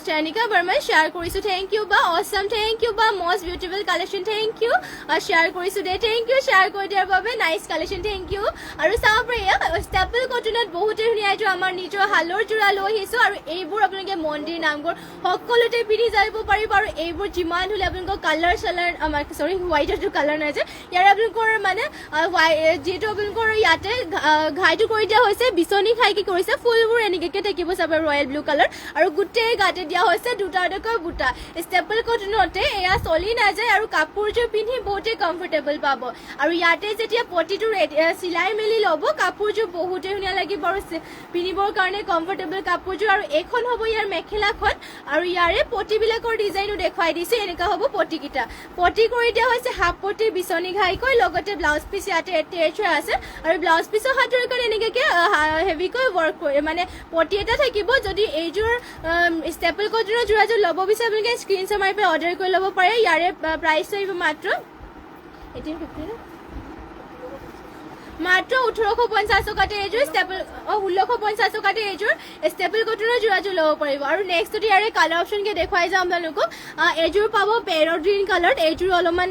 সৈনিকা বৰ্মাই শ্বেয়াৰ কৰিছোঁ থেংক ইউ বা অছম থেংক ইউ বা most beautiful collection thank you share কৰিছোঁ দে থেংক ইউ শ্বেয়াৰ কৰি দিয়াৰ বাবে নাইচ কালেকশ্যন থেংক ইউ আৰু চাব পাৰি ষ্টেপল কটনত বহুতেই ধুনীয়া এইযোৰ আমাৰ নিজৰ হালৰ যোৰা লৈ আহিছোঁ আৰু এইবোৰ আপোনালোকে মন্দিৰ নামঘৰ সকলোতে পিন্ধি যাব পাৰিব আৰু এইবোৰ যিমান হ'লে আপোনালোকৰ কালাৰ হোৱাইটৰটো কালাৰ নাই যে ইয়াৰে আপোনালোকৰ মানে যিহেতু আপোনালোকৰ ইয়াতে ঘাইটো কৰি দিয়া হৈছে বিচনী ঘাইকে কৰিছে ফুলবোৰ এনেকৈ থাকিব চাব ৰয়েল ব্লু কালাৰ আৰু গোটেই গাতে দিয়া হৈছে দুটা বুটা ষ্টেপল কটনতে এয়া চলি নাযায় আৰু কাপোৰযোৰ পিন্ধি বহুতেই কমফৰ্টেবল পাব আৰু ইয়াতে যেতিয়া পটিটো চিলাই মেলি ল'ব কাপোৰযোৰ বহুতেই ধুনীয়া লাগিব আৰু পিন্ধিবৰ কাৰণে কমফৰ্টেবল কাপোৰযোৰ আৰু এইখন হ'ব ইয়াৰ মেখেলাখন আৰু ইয়াৰে পটিবিলাকৰ ডিজাইনো দেখুৱাই দিছোঁ এনেকুৱা হ'ব পটিকেইটা পটি কৰি দিয়া হৈছে হাফ পটি বিচনী ঘাইকৈ লগতে ব্লাউজ পিচ ইয়াতে এটেচ হৈ আছে আৰু ব্লাউজ পিচৰ হাতৰ কাৰণে এনেকৈ হেভিকৈ ৱৰ্ক কৰি মানে পটি এটা থাকিব যদি এইযোৰ ষ্টেপল কটনৰ যোৰাযোৰ ল'ব বিচাৰে আপোনালোকে স্ক্ৰীনশ্বট মাৰি পেলাই অৰ্ডাৰ কৰি ল'ব পাৰে ইয়াৰে প্ৰাইচটো আহিব মাত্ৰ 1850 টকাতে এইযোৰ ষ্টেপল 1650 টকাতে এইযোৰ ষ্টেপল কটনৰ যোৰাযোৰ ল'ব পাৰিব আৰু নেক্সটতে ইয়াৰে কালাৰ অপশ্যনকে দেখুৱাই যাওঁ আপোনালোকক এইযোৰ পাব পেৰট গ্ৰীণ কালাৰত এইযোৰ অলপমান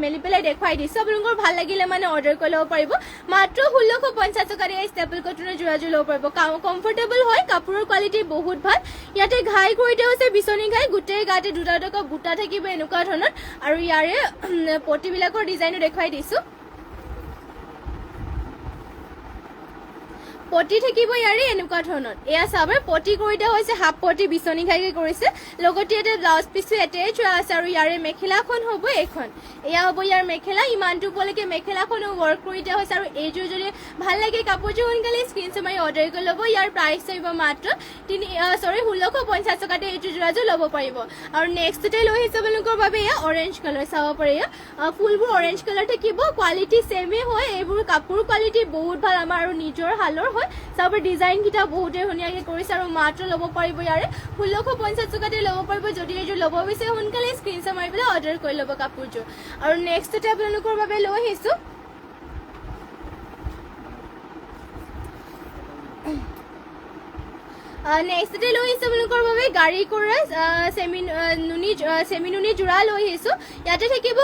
মেলি পেলাই দেখুৱাই দিছোঁ আপোনালোকৰ ভাল লাগিলে মানে অৰ্ডাৰ কৰি ল'ব পাৰিব মাত্ৰ 1650 টকাতে এই ষ্টেপল কটনৰ যোৰাযোৰ ল'ব পাৰিব কমফৰ্টেবল হয় কাপোৰৰ কোৱালিটি বহুত ভাল ইয়াতে ঘাই কৰি দিয়া হৈছে বিচনী ঘাই গোটেই গাতে দুটা বুটা থাকিব এনেকুৱা ধৰণৰ আৰু ইয়াৰে পটিবিলাকৰ ডিজাইনো দেখুৱাই দিছোঁ পটি থাকিব ইয়াৰে এনেকুৱা ধৰণৰ এয়া চাব পটি কৰি দিয়া হৈছে হাফ পটি বিচনী ঘাইকে কৰিছে লগতে ইয়াতে ব্লাউজ পিচটো এটেচ হৈ আছে আৰু ইয়াৰে মেখেলাখন হ'ব এইখন এয়া হ'ব ইয়াৰ মেখেলা ইমানটো ওপৰলৈকে মেখেলাখনো ৱৰ্ক কৰি দিয়া হৈছে আৰু এইযোৰ যদি ভাল লাগে কাপোৰযোৰ সোনকালে স্ক্ৰীনশ্বট মাৰি অৰ্ডাৰ কৰি ল'ব ইয়াৰ প্ৰাইচ আহিব মাত্ৰ 1650 টকাতে এইযোৰ যোৰাযোৰ ল'ব পাৰিব আৰু নেক্সটতে লৈ আহিছে আপোনালোকৰ বাবে এয়া অৰেঞ্জ কালাৰ চাব পাৰে ফুলবোৰ অৰেঞ্জ কালাৰ থাকিব কোৱালিটি ছেমে হয় এইবোৰ কাপোৰ কোৱালিটি বহুত ভাল আমাৰ আৰু নিজৰ হালৰ চাব ডিজাইনকেইটা বহুতেই ধুনীয়াকৈ কৰিছে আৰু মাত্ৰ ল'ব পাৰিব ইয়াৰে 1650 টকাতে ল'ব পাৰিব যদি এইযোৰ ল'ব বিচাৰে সোনকালে স্ক্ৰীনশ্বট মাৰি পেলাই অৰ্ডাৰ কৰি ল'ব কাপোৰযোৰ আৰু নেক্সটতে আপোনালোকৰ বাবে লৈ আহিছোঁ নেক্সটতে লৈ আহিছোঁ আপোনালোকৰ বাবে গাড়ী কৰা চেমি নুনি যোৰা লৈ আহিছোঁ ইয়াতে থাকিব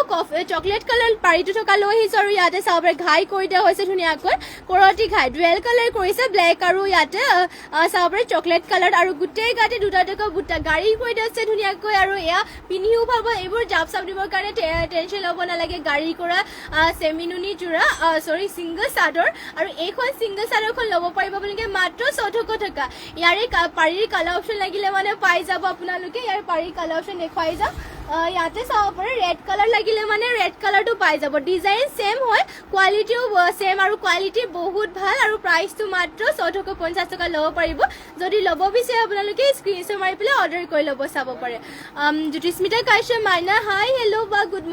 চকলেট কালাৰ পাৰিটো থকা লৈ আহিছোঁ আৰু ইয়াতে চাব পাৰে ঘাই কৰি দিয়া হৈছে ধুনীয়াকৈ কৰতি ঘাই ডুৱেল কালাৰ কৰিছে ব্লেক আৰু ইয়াতে চাব পাৰে চকলেট কালাৰ আৰু গোটেই গাতে দুটা বুটা গাড়ী কৰি দিয়া হৈছে ধুনীয়াকৈ আৰু এয়া পিন্ধিও পাব এইবোৰ জাপ চাপ দিবৰ কাৰণে টেনশ্যন ল'ব নালাগে গাড়ী কৰা চেমি নুনি যোৰা ছিংগল চাদৰ আৰু এইখন ছিংগল চাদৰখন ল'ব পাৰিব আপোনালোকে মাত্ৰ 1400 টকা ইয়াৰে পাৰীৰ কালাৰ অপশ্যন লাগিলে মানে পাই যাব আপোনালোকে ইয়াৰ পাৰীৰ কালাৰ অপশ্যন দেখুৱাই যাম ইয়াতে চাব পাৰে ৰেড কালাৰ লাগিলে মানে ৰেড কালাৰটো পাই যাব ডিজাইন ছেম হয় কোৱালিটিও ছেম আৰু কোৱালিটি বহুত ভাল আৰু প্ৰাইচটো মাত্ৰ 1450 টকা ল'ব পাৰিব যদি ল'ব বিচাৰে আপোনালোকে স্ক্ৰীনশ্বট মাৰি পেলাই অৰ্ডাৰ কৰি ল'ব চাব পাৰে জ্যোতিস্মিতা কাশ্যপ মাইনা হাই হেল্ল' বা গুড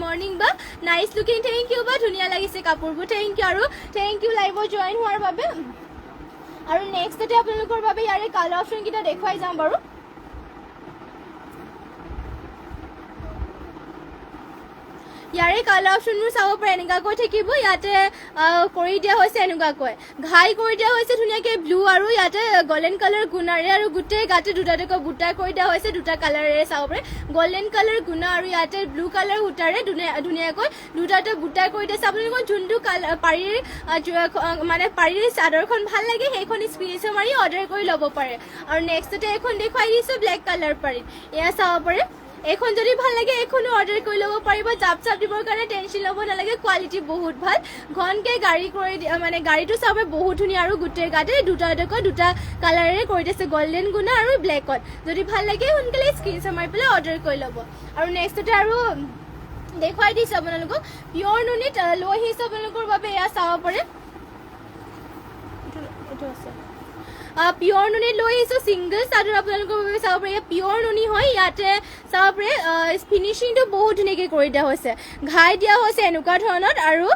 মৰ্ণিং বা নাইচ লুকিং থেংক ইউ বা ধুনীয়া লাগিছে কাপোৰবোৰ থেংক ইউ আৰু থেংক ইউ লাইভত জইন হোৱাৰ বাবে আৰু নেক্সটতে আপোনালোকৰ বাবে ইয়াৰে কালাৰ অপশ্যনকেইটা দেখুৱাই যাম বাৰু ইয়াৰে কালাৰ অপশ্যনবোৰ চাব পাৰে এনেকুৱাকৈ থাকিব ইয়াতে কৰি দিয়া হৈছে এনেকুৱাকৈ ঘাই কৰি দিয়া হৈছে ধুনীয়াকৈ ব্লু আৰু ইয়াতে গল্ডেন কালাৰ গুণাৰে আৰু গোটেই গাতে দুটা বুটা কৰি দিয়া হৈছে দুটা কালাৰেৰে চাব পাৰে গল্ডেন কালাৰ গুণা আৰু ইয়াতে ব্লু কালাৰ সূতাৰে ধুনীয়াকৈ দুটা বুটা কৰি দিছে আপোনালোকৰ যোনটো পাৰীৰ মানে পাৰীৰ চাদৰখন ভাল লাগে সেইখন স্ক্ৰীনশ্বট মাৰি অৰ্ডাৰ কৰি ল'ব পাৰে আৰু নেক্সটতে এখন দেখুৱাই দিছোঁ ব্লেক কালাৰ পাৰীত এয়া চাব পাৰে এখন যদি ভাল লাগে এখনো অৰ্ডাৰ কৰি ল'ব পাৰিব জাপ চাপ দিবৰ কাৰণে টেনশ্যন ল'ব নালাগে কোৱালিটি বহুত ভাল ঘনকে গাড়ী কৰি মানে গাড়ীটো চাবে বহুত ধুনীয়া আৰু গোটেই গাতে দুটা কালাৰেৰে কৰি দিছে গোল্ডেন গুণা আৰু ব্লেকত যদি ভাল লাগে সোনকালে স্ক্ৰীনশ্বট মাৰি পেলাই অৰ্ডাৰ কৰি ল'ব আৰু নেক্সটতে আৰু দেখুৱাই দিছোঁ আপোনালোকক পিয়ৰ নুনিত লৈ আহিছোঁ আপোনালোকৰ বাবে এয়া চাব পাৰে এইটো আছে পিয়ৰ নুনি লৈ আহিছোঁ সিংগল চাদৰ আপোনালোকৰ বাবে চাব পাৰে পিয়ৰ নুনি হয় ইয়াতে চাব পাৰে ফিনিচিংটো বহুত ধুনীয়াকৈ কৰি দিয়া হৈছে ঘাই দিয়া হৈছে এনেকুৱা ধৰণৰ আৰু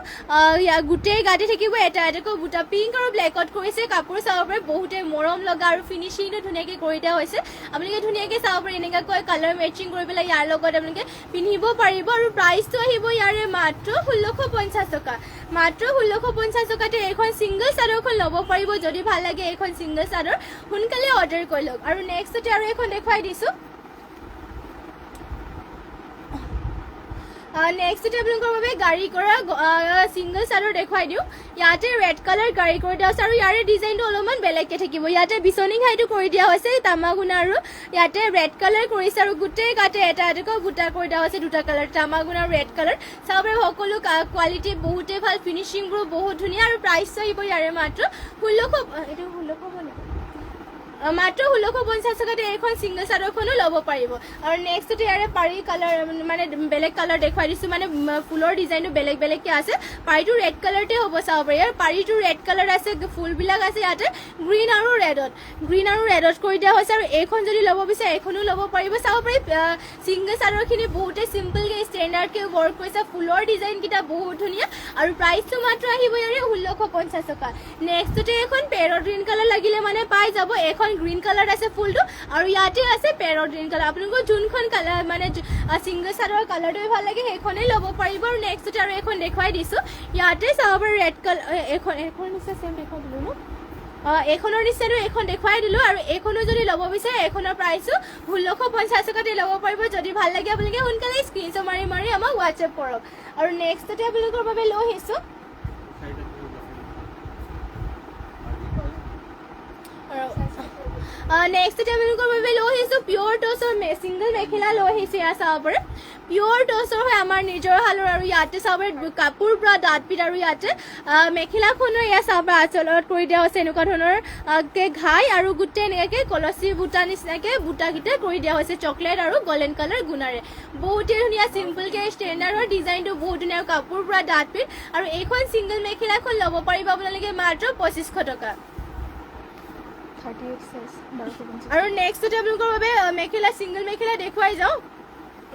গোটেই গাতে থাকিব এটা এটাকৈ বুটা পিংক আৰু ব্লেকত কৰিছে কাপোৰ চাব পাৰে বহুতে মৰম লগা আৰু ফিনিচিংটো ধুনীয়াকৈ কৰি দিয়া হৈছে আপোনালোকে ধুনীয়াকৈ চাব পাৰে এনেকুৱাকৈ কালাৰ মেচিং কৰি পেলাই ইয়াৰ লগত আপোনালোকে পিন্ধিব পাৰিব আৰু প্ৰাইচটো আহিব ইয়াৰে মাত্ৰ 1650 টকা মাত্ৰ 1650 টকাতে এখন সিংগল চাদৰখন ল'ব পাৰিব যদি ভাল লাগে এখন সিংগল চাদৰ সোনকালে অৰ্ডাৰ কৰি লওক আৰু নেক্সটতে আৰু এখন দেখুৱাই দিছোঁ নেক্সটতে আপোনালোকৰ বাবে গাড়ী কৰা সিংগল চাদৰ দেখুৱাই দিওঁ ইয়াতে ৰেড কালাৰ গাড়ী কৰি দিয়া হৈছে আৰু ইয়াৰে ডিজাইনটো অলপমান বেলেগকৈ থাকিব ইয়াতে বিচনী ঘাইটো কৰি দিয়া হৈছে তামাগুনা আৰু ইয়াতে ৰেড কালাৰ কৰিছে আৰু গোটেই গাতে এটা এটাকৈ বুটা কৰি দিয়া হৈছে দুটা কালাৰ তামাগুনা আৰু ৰেড কালাৰ চাব পাৰে সকলো কোৱালিটি বহুতেই ভাল ফিনিচিংবোৰ বহুত ধুনীয়া আৰু প্ৰাইচটো আহিব ইয়াৰে মাত্ৰ 1600 এইটো 1600 মাত্ৰ 1650 টকাতে এখন সিংগল চাদৰখনো ল'ব পাৰিব আৰু নেক্সটতে ইয়াৰে পাৰি কালাৰ মানে বেলেগ কালাৰ দেখুৱাই দিছোঁ মানে ফুলৰ ডিজাইনটো বেলেগ বেলেগকৈ আছে পাৰিটো ৰেড কালাৰতে হ'ব চাব পাৰি আৰু পাৰিটো ৰেড কালাৰ আছে ফুলবিলাক আছে ইয়াতে গ্ৰীণ আৰু ৰেডত কৰি দিয়া হৈছে আৰু এইখন যদি ল'ব বিচাৰে এইখনো ল'ব পাৰিব চাব পাৰি সিংগল চাদৰখিনি বহুতে চিম্পলকৈ ষ্টেণ্ডাৰ্ডকৈ ৱৰ্ক কৰিছে ফুলৰ ডিজাইনকেইটা বহুত ধুনীয়া আৰু প্ৰাইচটো মাত্ৰ আহিব ইয়াৰে 1650 টকা নেক্সটতে এখন পেৰট গ্ৰীণ কালাৰ লাগিলে মানে পাই যাব এখন গ্ৰীণ কালাৰ আছে ফুলটো আৰু ইয়াতে আছে পেৰট গ্ৰীণ কালাৰ আপোনালোকৰ যোনখন কালাৰ মানে সিংগল চাদৰ কালাৰটোৱে ভাল লাগে সেইখনেই ল'ব পাৰিব আৰু নেক্সটতে আৰু এখন দেখুৱাই দিছোঁ ইয়াতে চাব পাৰে ৰেড কালাৰ এখন নিশ্চয় চেম দেখুৱাই দিলোঁ ন এইখনৰ নিশ্চয়তো এইখন দেখুৱাই দিলোঁ আৰু এইখনো যদি ল'ব বিচাৰে এইখনৰ প্ৰাইচো 1650 টকাতে ল'ব পাৰিব যদি ভাল লাগে আপোনালোকে সোনকালে স্ক্ৰীনশ্বট মাৰি আমাক হোৱাটছএপ কৰক আৰু নেক্সটতে আপোনালোকৰ বাবে লৈ আহিছোঁ নেক্সটতে আপোনালোকৰ বাবে লৈ আহিছোঁ পিয়ৰ টচৰ চিংগল মেখেলা লৈ আহিছোঁ ইয়াত চাব পাৰে পিয়ৰ টচৰ হয় আমাৰ নিজৰ হালৰ আৰু ইয়াতে চাব পাৰে কাপোৰ পৰা দাঁতপিঠ আৰু ইয়াতে মেখেলাখনৰ ইয়াত চাব পাৰে আঁচলত কৰি দিয়া হৈছে এনেকুৱা ধৰণৰ ঘাই আৰু গোটেই এনেকৈ কলচী বুটা নিচিনাকৈ বুটাকেইটা কৰি দিয়া হৈছে চকলেট আৰু গল্ডেন কালাৰ গুণাৰে বহুতেই ধুনীয়া চিম্পলকৈ ষ্টেণ্ডাৰ্ডৰ ডিজাইনটো বহুত ধুনীয়া কাপোৰ পৰা দাঁতপিঠ আৰু এইখন চিংগল মেখেলাখন ল'ব পাৰিব আপোনালোকে মাত্ৰ 2500 টকা আৰু নেক্সটতে আপোনালোকৰ বাবে মেখেলা চিংগল মেখেলা দেখুৱাই যাওঁ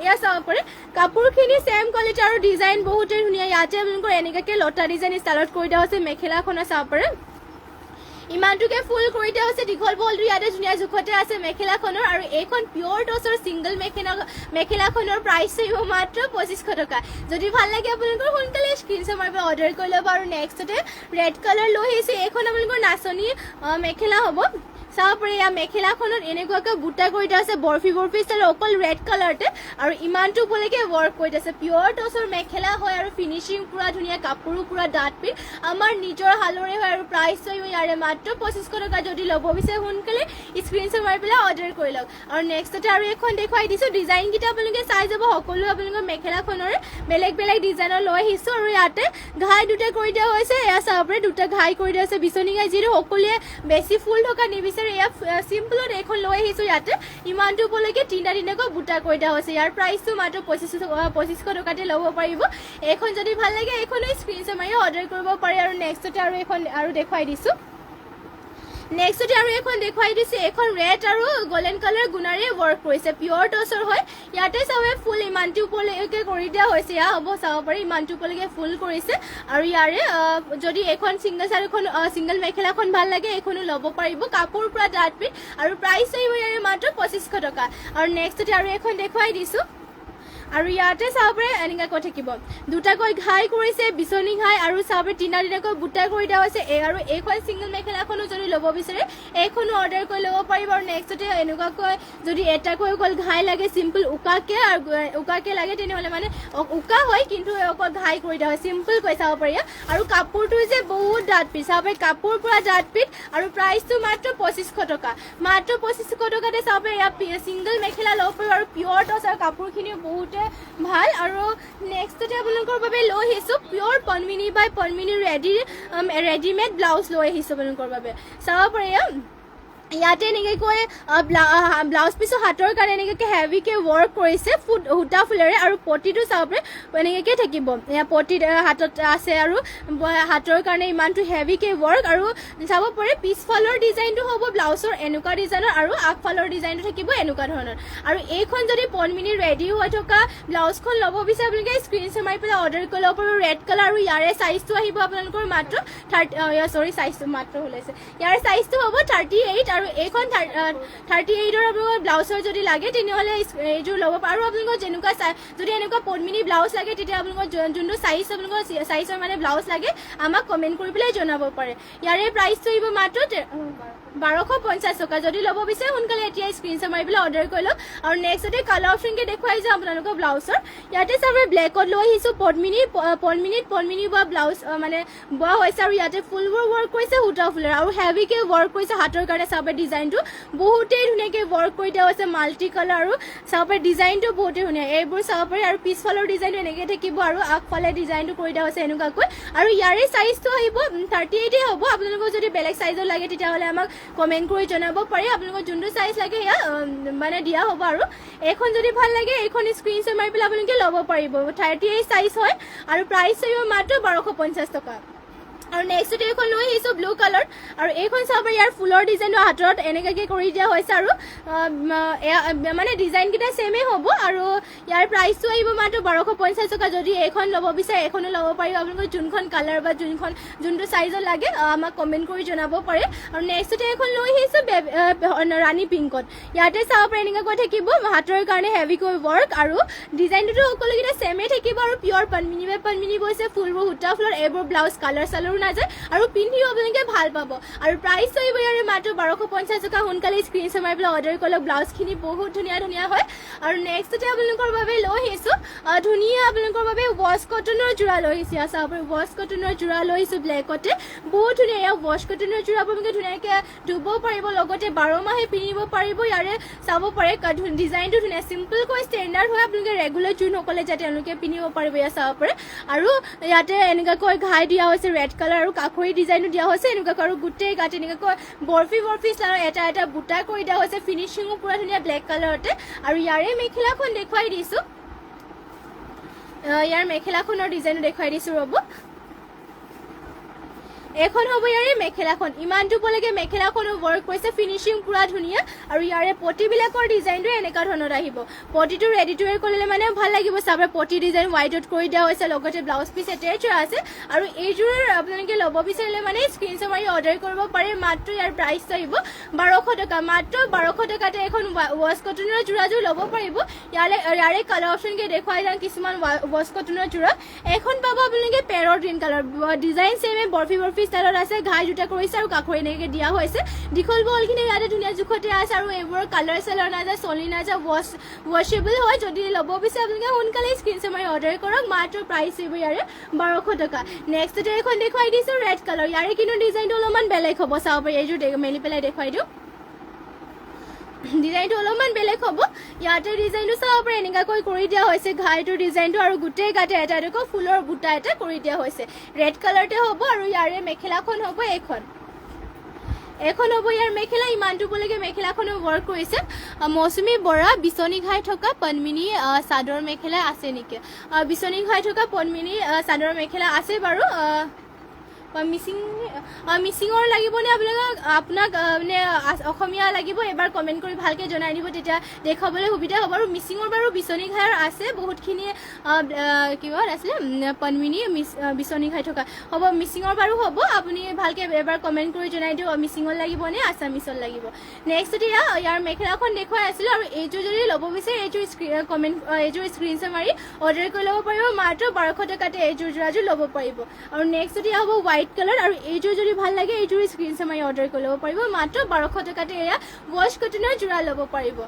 এয়া চাব পাৰে কাপোৰখিনি ছেম কোৱালিটি আৰু ডিজাইন বহুতেই ধুনীয়া ইয়াতে আপোনালোকৰ এনেকুৱাকৈ লতা ডিজাইন ষ্টাইলত কৰি দিয়া হৈছে মেখেলাখনৰ চাব পাৰে ইমানটোকে ফুল কৰি দিয়া হৈছে দীঘল বলটো ইয়াতে ধুনীয়া জোখতে আছে মেখেলাখনৰ আৰু এইখন পিয়ৰ টচৰ চিংগল মেখেলাখনৰ প্ৰাইচ আহিব মাত্ৰ 2500 টকা যদি ভাল লাগে আপোনালোকৰ সোনকালে স্ক্ৰীনশ্বট মাৰি অৰ্ডাৰ কৰি ল'ব আৰু নেক্সটতে ৰেড কালাৰ লৈ আহিছে এইখন আপোনালোকৰ নাচনী মেখেলা হ'ব চাব পাৰে ইয়াৰ মেখেলাখনত এনেকুৱাকৈ বুটা কৰি দিয়া আছে বৰফি ষ্টাইল অকল ৰেড কালাৰতে আৰু ইমানটো উপলৈকে ৱৰ্ক কৰি দিছে পিয়ৰ টচৰ মেখেলা হয় আৰু ফিনিচিং পুৰা ধুনীয়া কাপোৰো পুৰা দাঁতপিঠ আমাৰ নিজৰ হালৰে হয় আৰু প্ৰাইচ হয় ইয়াৰে মাত্ৰ 2500 টকা যদি ল'ব বিচাৰে সোনকালে স্ক্ৰীনশ্বট মাৰি পেলাই অৰ্ডাৰ কৰি লওক আৰু নেক্সটতে আৰু এখন দেখুৱাই দিছোঁ ডিজাইনকেইটা আপোনালোকে চাই যাব সকলো আপোনালোকৰ মেখেলাখনৰে বেলেগ বেলেগ ডিজাইনৰ লৈ আহিছোঁ আৰু ইয়াতে ঘাই দুটা কৰি দিয়া হৈছে এয়া চাব পাৰে দুটা ঘাই কৰি দিয়া হৈছে বিচনী ঘাই যিটো সকলোৱে বেছি ফুল থকা নিবিচাৰে এয়া চিম্পলত এইখন লৈ আহিছোঁ ইয়াতে ইমানটো উপলৈকে তিনিটাকৈ বুটা কৰি দিয়া হৈছে ইয়াৰ প্ৰাইচটো মাত্ৰ 2500 টকাতে ল'ব পাৰিব এইখন যদি ভাল লাগে এইখনো স্ক্ৰীনশ্বট মাৰি অৰ্ডাৰ কৰিব পাৰে আৰু নেক্সটতে আৰু এখন আৰু দেখুৱাই দিছোঁ নেক্সটতে আৰু এখন দেখুৱাই দিছোঁ এইখন ৰেড আৰু গল্ডেন কালাৰ গুণাৰে ৱৰ্ক কৰিছে পিয়ৰ টচৰ হয় ইয়াতে চাবে ফুল ইমানটো উপলৈকে কৰি দিয়া হৈছে এয়া হ'ব চাব পাৰি ইমানটো উপলৈকে ফুল কৰিছে আৰু ইয়াৰে যদি এখন চিংগল মেখেলাখন ভাল লাগে এইখনো ল'ব পাৰিব কাপোৰ পৰা দাঁতপিঠ আৰু প্ৰাইচ আহিব ইয়াৰে মাত্ৰ 2500 টকা আৰু নেক্সটতে আৰু এখন দেখুৱাই দিছোঁ আৰু ইয়াতে চাব পাৰে এনেকৈ কৈ থাকিব দুটাকৈ ঘাই কৰিছে বিচনী ঘাই আৰু চাব পাৰে তিনিটাকৈ বুটা কৰি দিয়া হৈছে আৰু এইখন ছিংগল মেখেলাখনো যদি ল'ব বিচাৰে এইখনো অৰ্ডাৰ কৰি ল'ব পাৰিব আৰু নেক্সটতে এনেকুৱাকৈ যদি এটাকৈ অকল ঘাই লাগে চিম্পল উকাকে লাগে তেনেহ'লে মানে উকা হয় কিন্তু অকল ঘাই কৰি দিয়া হয় চিম্পলকৈ চাব পাৰি আৰু কাপোৰটো যে বহুত ডাঠ পিচ চাব পাৰি কাপোৰ পুৰা ডাঠ পিচ আৰু প্ৰাইচটো মাত্ৰ 2500 টকা মাত্ৰ 2500 টকাতে চাব পাৰি ইয়াত ছিংগল মেখেলা ল'ব পাৰিব আৰু পিয়ৰ টছ আৰু কাপোৰখিনিও বহুতে ভাল আৰু নেক্সটতে আপোনালোকৰ বাবে লৈ আহিছোঁ পিয়ৰ পদ্মিনী বাই পদ্মিনী ৰেডিমেড ব্লাউজ লৈ আহিছোঁ আপোনালোকৰ বাবে চাব পাৰি ইয়াতে এনেকৈ কৈ ব্লাউজ পিছৰ হাতৰ কাৰণে এনেকৈ হেভিকৈ ৱৰ্ক কৰিছে সূতা ফুলেৰে আৰু পটিটো চাব পাৰে এনেকৈ থাকিব এয়া পটিত হাতত আছে আৰু হাতৰ কাৰণে ইমানটো হেভিকৈ ৱৰ্ক আৰু চাব পাৰে পিছফালৰ ডিজাইনটো হ'ব ব্লাউজৰ এনেকুৱা ডিজাইনৰ আৰু আগফালৰ ডিজাইনটো থাকিব এনেকুৱা ধৰণৰ আৰু এইখন যদি পদ্মিনী ৰেডি হৈ থকা ব্লাউজখন ল'ব বিচাৰে আপোনালোকে স্ক্ৰীনশ্বট মাৰি পেলাই অৰ্ডাৰ কৰি ল'ব পাৰিব ৰেড কালাৰ আৰু ইয়াৰে চাইজটো আহিব আপোনালোকৰ মাত্ৰ চাইজটো মাত্ৰ ওলাইছে ইয়াৰ চাইজটো হ'ব 38 আৰু এইখন 38ৰ আপোনালোকৰ ব্লাউজৰ যদি লাগে তেনেহ'লে এইযোৰ ল'ব পাৰে আৰু আপোনালোকৰ যেনেকুৱা যদি এনেকুৱা পদ্মিনী ব্লাউজ লাগে তেতিয়া আপোনালোকৰ যোনটো চাইজ আপোনালোকৰ চাইজৰ মানে ব্লাউজ লাগে আমাক কমেণ্ট কৰি পেলাই জনাব পাৰে ইয়াৰে প্ৰাইচটো আহিব মাত্ৰ 1250 টকা যদি ল'ব বিচাৰে সোনকালে এতিয়া স্ক্ৰীনশ্বট মাৰি পেলাই অৰ্ডাৰ কৰি লওক আৰু নেক্সটতে কালাৰ অপশ্যনকৈ দেখুৱাই যাওঁ আপোনালোকৰ ব্লাউজৰ ইয়াতে চাব ব্লেকত লৈ আহিছোঁ পদ্মিনী বোৱা ব্লাউজ মানে বোৱা হৈছে আৰু ইয়াতে ফুলবোৰ ৱৰ্ক কৰিছে সূতা ফুলেৰে আৰু হেভিকৈ ৱৰ্ক কৰিছে হাতৰ কাৰণে চাব ডিজাইনটো বহুতেই ধুনীয়াকৈ ৱৰ্ক কৰি দিয়া হৈছে মাল্টি কালাৰ আৰু চাব পাৰে ডিজাইনটো বহুতেই ধুনীয়া এইবোৰ চাব পাৰি আৰু পিছফালৰ ডিজাইনটো এনেকৈ থাকিব আৰু আগফালে ডিজাইনটো কৰি দিয়া হৈছে এনেকুৱাকৈ আৰু ইয়াৰে চাইজটো আহিব 38 হ'ব আপোনালোকৰ যদি বেলেগ চাইজৰ লাগে তেতিয়াহ'লে আমাক কমেণ্ট কৰি জনাব পাৰে আপোনালোকৰ যোনটো চাইজ লাগে সেয়া মানে দিয়া হ'ব আৰু এইখন যদি ভাল লাগে এইখন স্ক্ৰীনশ্বট মাৰি পেলাই আপোনালোকে ল'ব পাৰিব 38 চাইজ হয় আৰু প্ৰাইচ আহিব মাত্ৰ 1250 টকা আৰু নেক্সটতে এইখন লৈ আহিছোঁ ব্লু কালাৰ আৰু এইখন চাব পাৰি ইয়াৰ ফুলৰ ডিজাইনটো হাতত এনেকুৱাকৈ কৰি দিয়া হৈছে আৰু মানে ডিজাইনকেইটা ছেমেই হ'ব আৰু ইয়াৰ প্ৰাইচটো আহিব মাত্ৰ 1250 টকা যদি এইখন ল'ব বিচাৰে এইখনো ল'ব পাৰিব আপোনালোকৰ যোনখন কালাৰ বা যোনটো চাইজৰ লাগে আমাক কমেণ্ট কৰি জনাব পাৰে আৰু নেক্সটতে এইখন লৈ আহিছোঁ ৰাণী পিংকত ইয়াতে চাব পাৰে এনেকুৱাকৈ থাকিব হাতৰ কাৰণে হেভিকৈ ৱৰ্ক আৰু ডিজাইনটোতো সকলোকেইটা ছেমেই থাকিব আৰু পিয়ৰ পদ্মিনী বৈছে ফুলবোৰ সূতা ফুলৰ এইবোৰ ব্লাউজ কালাৰ চালাৰো নাযায় আৰু পিন্ধিও আপোনালোকে ভাল পাব আৰু প্ৰাইচ আহিব ইয়াৰে মাত্ৰ 1250 টকা সোনকালে স্ক্ৰীনশ্বট মাৰি পেলাই অৰ্ডাৰ কৰি লওক ব্লাউজখিনি বহুত ধুনীয়া হয় আৰু নেক্সটতে আপোনালোকৰ বাবে লৈ আহিছোঁ ধুনীয়া আপোনালোকৰ বাবে ৱাছ কটনৰ যোৰা লৈ আহিছোঁ চাব পাৰে ৱাছ কটনৰ যোৰা লৈ আহিছোঁ ব্লেকতে বহুত ধুনীয়া এয়া ৱাছ কটনৰ যোৰা আপোনালোকে ধুনীয়াকৈ ধুব পাৰিব লগতে 12 মাহে পিন্ধিব পাৰিব ইয়াৰে চাব পাৰে ডিজাইনটো ধুনীয়া চিম্পলকৈ ষ্টেণ্ডাৰ্ড হয় আপোনালোকে ৰেগুলাৰ যোনসকলে যাতে তেওঁলোকে পিন্ধিব পাৰিব এয়া চাব পাৰে আৰু ইয়াতে এনেকুৱাকৈ ঘাই দিয়া হৈছে ৰেড কালাৰ আৰু কাষৰী ডিজাইনটো দিয়া হৈছে এনেকুৱাকৈ আৰু গোটেই গাত এনেকুৱাকৈ বৰফি ষ্টাইলৰ এটা বুটা কৰি দিয়া হৈছে ফিনিচিঙো পুৰা ধুনীয়া ব্লেক কালাৰতে আৰু ইয়াৰে মেখেলাখন দেখুৱাই দিছোঁ ইয়াৰ মেখেলাখনৰ ডিজাইনটো দেখুৱাই দিছোঁ ৰ'ব এখন হ'ব ইয়াৰে মেখেলাখন ইমানটো পলৈকে মেখেলাখনো ৱৰ্ক কৰিছে ফিনিচিং পুৰা ধুনীয়া আৰু ইয়াৰে পটিবিলাকৰ ডিজাইনটো এনেকুৱা ধৰণৰ আহিব পটিটো ৰেডি টু ৱেৰ কৰিলে মানে ভাল লাগিব চাব পটি ডিজাইন হোৱাইটত কৰি দিয়া হৈছে লগতে ব্লাউজ পিচ এটাচ আছে আৰু এইযোৰ আপোনালোকে ল'ব বিচাৰিলে মানে স্ক্ৰীনশ্বট মাৰি অৰ্ডাৰ কৰিব পাৰে মাত্ৰ ইয়াৰ প্ৰাইচটো আহিব 1200 টকা মাত্ৰ 1200 টকাতে এখন ৱাছ কটনৰ যোৰাযোৰ ল'ব পাৰিব ইয়াৰে কালাৰ অপশ্যনকৈ দেখুৱাই যাওঁ কিছুমান ৱাছ কটনৰ যোৰা এখন পাব আপোনালোকে পেৰৰ green colour design same barfi ষ্টাইলত আছে ঘাই দুটা কৰিছে আৰু কাষৰী এনেকৈ দিয়া হৈছে দীঘল বলখিনি ইয়াতে ধুনীয়া জোখতে আছে আৰু এইবোৰৰ কালাৰ চালাৰ নাযায় চলি নাযায় ৱাশ্বেবল হয় যদি ল'ব বিচাৰে আপোনালোকে সোনকালে স্ক্ৰীনশ্বট মাৰি অৰ্ডাৰ কৰক মাত্ৰ প্ৰাইচ আহিব ইয়াৰে 1200 টকা নেক্সটতে এখন দেখুৱাই দিছোঁ ৰেড কালাৰ ইয়াৰে কিন্তু ডিজাইনটো অলপমান বেলেগ হ'ব চাব পাৰি এইযোৰ মেলি পেলাই দেখুৱাই দিওঁ ডিজাইনটো অলপমান বেলেগ হ'ব ইয়াতে ডিজাইনটো চাব পাৰে এনেকুৱাকৈ কৰি দিয়া হৈছে ঘাইটোৰ ডিজাইনটো আৰু গোটেই গাতে এটা ফুলৰ বুটা এটা কৰি দিয়া হৈছে ৰেড কালাৰতে হ'ব আৰু ইয়াৰে মেখেলাখন হ'ব এখন হ'ব ইয়াৰ মেখেলা ইমানটো পলৈকে মেখেলাখনো ৱৰ্ক কৰিছে মৌচুমী বৰা বিচনী ঘাই থকা পদ্মিনী চাদৰ মেখেলা আছে নেকি বিচনী ঘাই থকা পদ্মিনী চাদৰ মেখেলা আছে বাৰু মিচিঙৰ লাগিবনে আপোনাক মানে অসমীয়া লাগিব এবাৰ কমেণ্ট কৰি ভালকৈ জনাই দিব, তেতিয়া দেখুৱাবলৈ সুবিধা হ'ব। আৰু মিচিঙৰ বাৰু বিচনী ঘাইৰ আছে বহুতখিনি, কিবা আছিলে পদ্মিনী বিচনী ঘাই থকা হ'ব, মিচিঙৰ বাৰু হ'ব। আপুনি ভালকৈ এবাৰ কমেণ্ট কৰি জনাই দিওঁ মিচিঙত লাগিবনে আছামিছত লাগিব। নেক্সট এতিয়া ইয়াৰ মেখেলাখন দেখুৱাই আছিলোঁ, আৰু এইযোৰ যদি ল'ব বিচাৰে এইযোৰ স্ক্ৰীনশ্বট মাৰি অৰ্ডাৰ কৰি ল'ব পাৰিব। মাত্ৰ 1200 টকাতে এইযোৰ যোৰাযোৰ ল'ব পাৰিব। আৰু নেক্সট এতিয়া হ'ব হোৱাইট কালাৰ, আৰু এইযোৰ যদি ভাল লাগে এইযোৰ স্ক্ৰীনশ্বট মাৰি অৰ্ডাৰ কৰি ল'ব পাৰিব। মাত্ৰ 1200 টকাতে এয়া ৱাছ কটনৰ যোৰা ল'ব পাৰিব।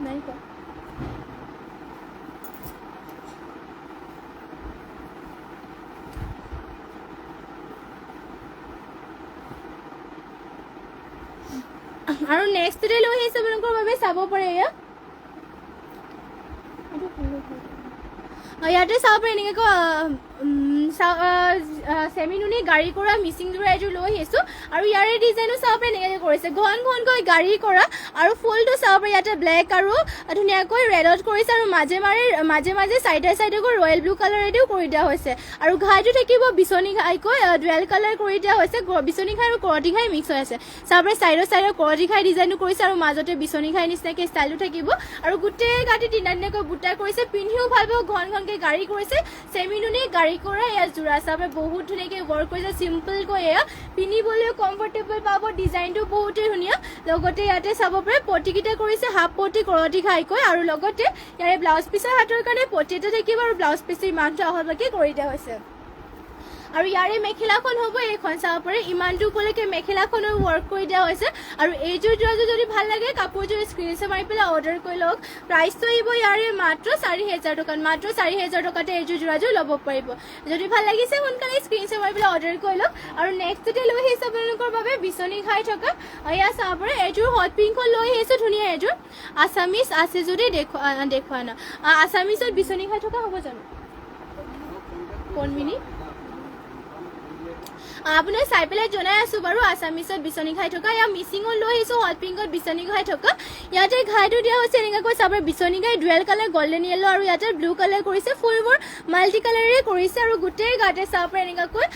নাই কোৱা আৰু নেক্সট ডে লৈ আহিছে আপোনালোকৰ বাবে চাব পাৰে। ইয়াতে চাব পাৰে এনেকৈ চেমি নুনি গাড়ী কৰা মিচিং যোৰা এযোৰ লৈ আহিছোঁ, আৰু ইয়াৰে ডিজাইনো চাব পাৰে এনেকৈ কৰিছে ঘনকৈ গাড়ী কৰা, আৰু ফুলটো চাব পাৰে ইয়াতে ব্লেক আৰু ধুনীয়াকৈ ৰেডত কৰিছে, আৰু মাজে মাজে চাইডে গৈ ৰয়েল ব্লু কালাৰেদিও কৰি দিয়া হৈছে। আৰু ঘাইটো থাকিব বিচনী ঘাইকৈ ডুৱেল কালাৰ কৰি দিয়া হৈছে, বিচনী ঘাই আৰু কৰতি ঘাই মিক্স হৈ আছে। চাব পাৰে চাইডে কৰতি ঘাই ডিজাইনো কৰিছে, আৰু মাজতে বিচনী ঘাই নিচিনাকৈ ষ্টাইলো থাকিব, আৰু গোটেই গাঁঠি তিনিটাকৈ বুটা কৰিছে, পিন্ধিও ভাল পাব। ঘনকৈ গাড়ী কৰিছে, চেমি নুনি গাড়ী কৰা এয়া যোৰা চাব বহুত ধুনীয়াকৈ ৱৰ্ক কৰিছে, চিম্পলকৈ এয়া পিন্ধিবলৈও কমফৰ্টেবল পাব। ডিজাইনটো বহুতেই ধুনীয়া। লগতে ইয়াতে চাব পাৰে পটিকেইটা কৰিছে হাফ পটি কৰতি ঘাইকৈ, আৰু লগতে ইয়াৰে ব্লাউজ পিচৰ হাতৰ কাৰণে পটি এটা থাকিব, আৰু ব্লাউজ পিচৰ ইমানটো আহলকৈ কৰি দিয়া হৈছে। আৰু ইয়াৰে মেখেলাখন হ'ব এইখন চাব পাৰে, ইমানটো উপলক্ষে মেখেলাখনৰ ৱৰ্ক কৰি দিয়া হৈছে। আৰু এইযোৰ যোৰাযোৰ যদি ভাল লাগে কাপোৰযোৰ স্ক্ৰীনশ্বট মাৰি পেলাই অৰ্ডাৰ কৰি লওক। প্ৰাইচটো আহিব ইয়াৰে মাত্ৰ 4000 টকাত। মাত্ৰ 4000 টকাতে এইযোৰ যোৰাযোৰ ল'ব পাৰিব। যদি ভাল লাগিছে সোনকালে স্ক্ৰীনশ্বট মাৰি পেলাই অৰ্ডাৰ কৰি লওক। আৰু নেক্সটতে লৈ আহিছোঁ আপোনালোকৰ বাবে বিচনী ঘাই থকা এয়া চাব পাৰে, এইযোৰ হট পিংকত লৈ আহিছোঁ। ধুনীয়া এইযোৰ আছামিজ আছে যদি দেখুওৱা ন, আছামিজত বিচনী ঘাই থকা হ'ব জানো পদ্মিনী? আপোনাক চাই পেলাই জনাই আছোঁ বাৰু। আছামিজত বিচনী ঘাই থকা, ইয়াৰ মিচিঙত লৈ আহিছোঁ হট পিংকত বিচনী ঘাই থকা। ইয়াতে ঘাইটো দিয়া হৈছে এনেকুৱাকৈ চাব বিচনী ঘাই ডুৱেল কালাৰ গল্ডেন য়েল্লো, আৰু ইয়াতে ব্লু কালাৰ কৰিছে, ফুলবোৰ মাল্টি কালাৰেৰে কৰিছে, আৰু গোটেই গাতে চাব পাৰে এনেকুৱাকৈ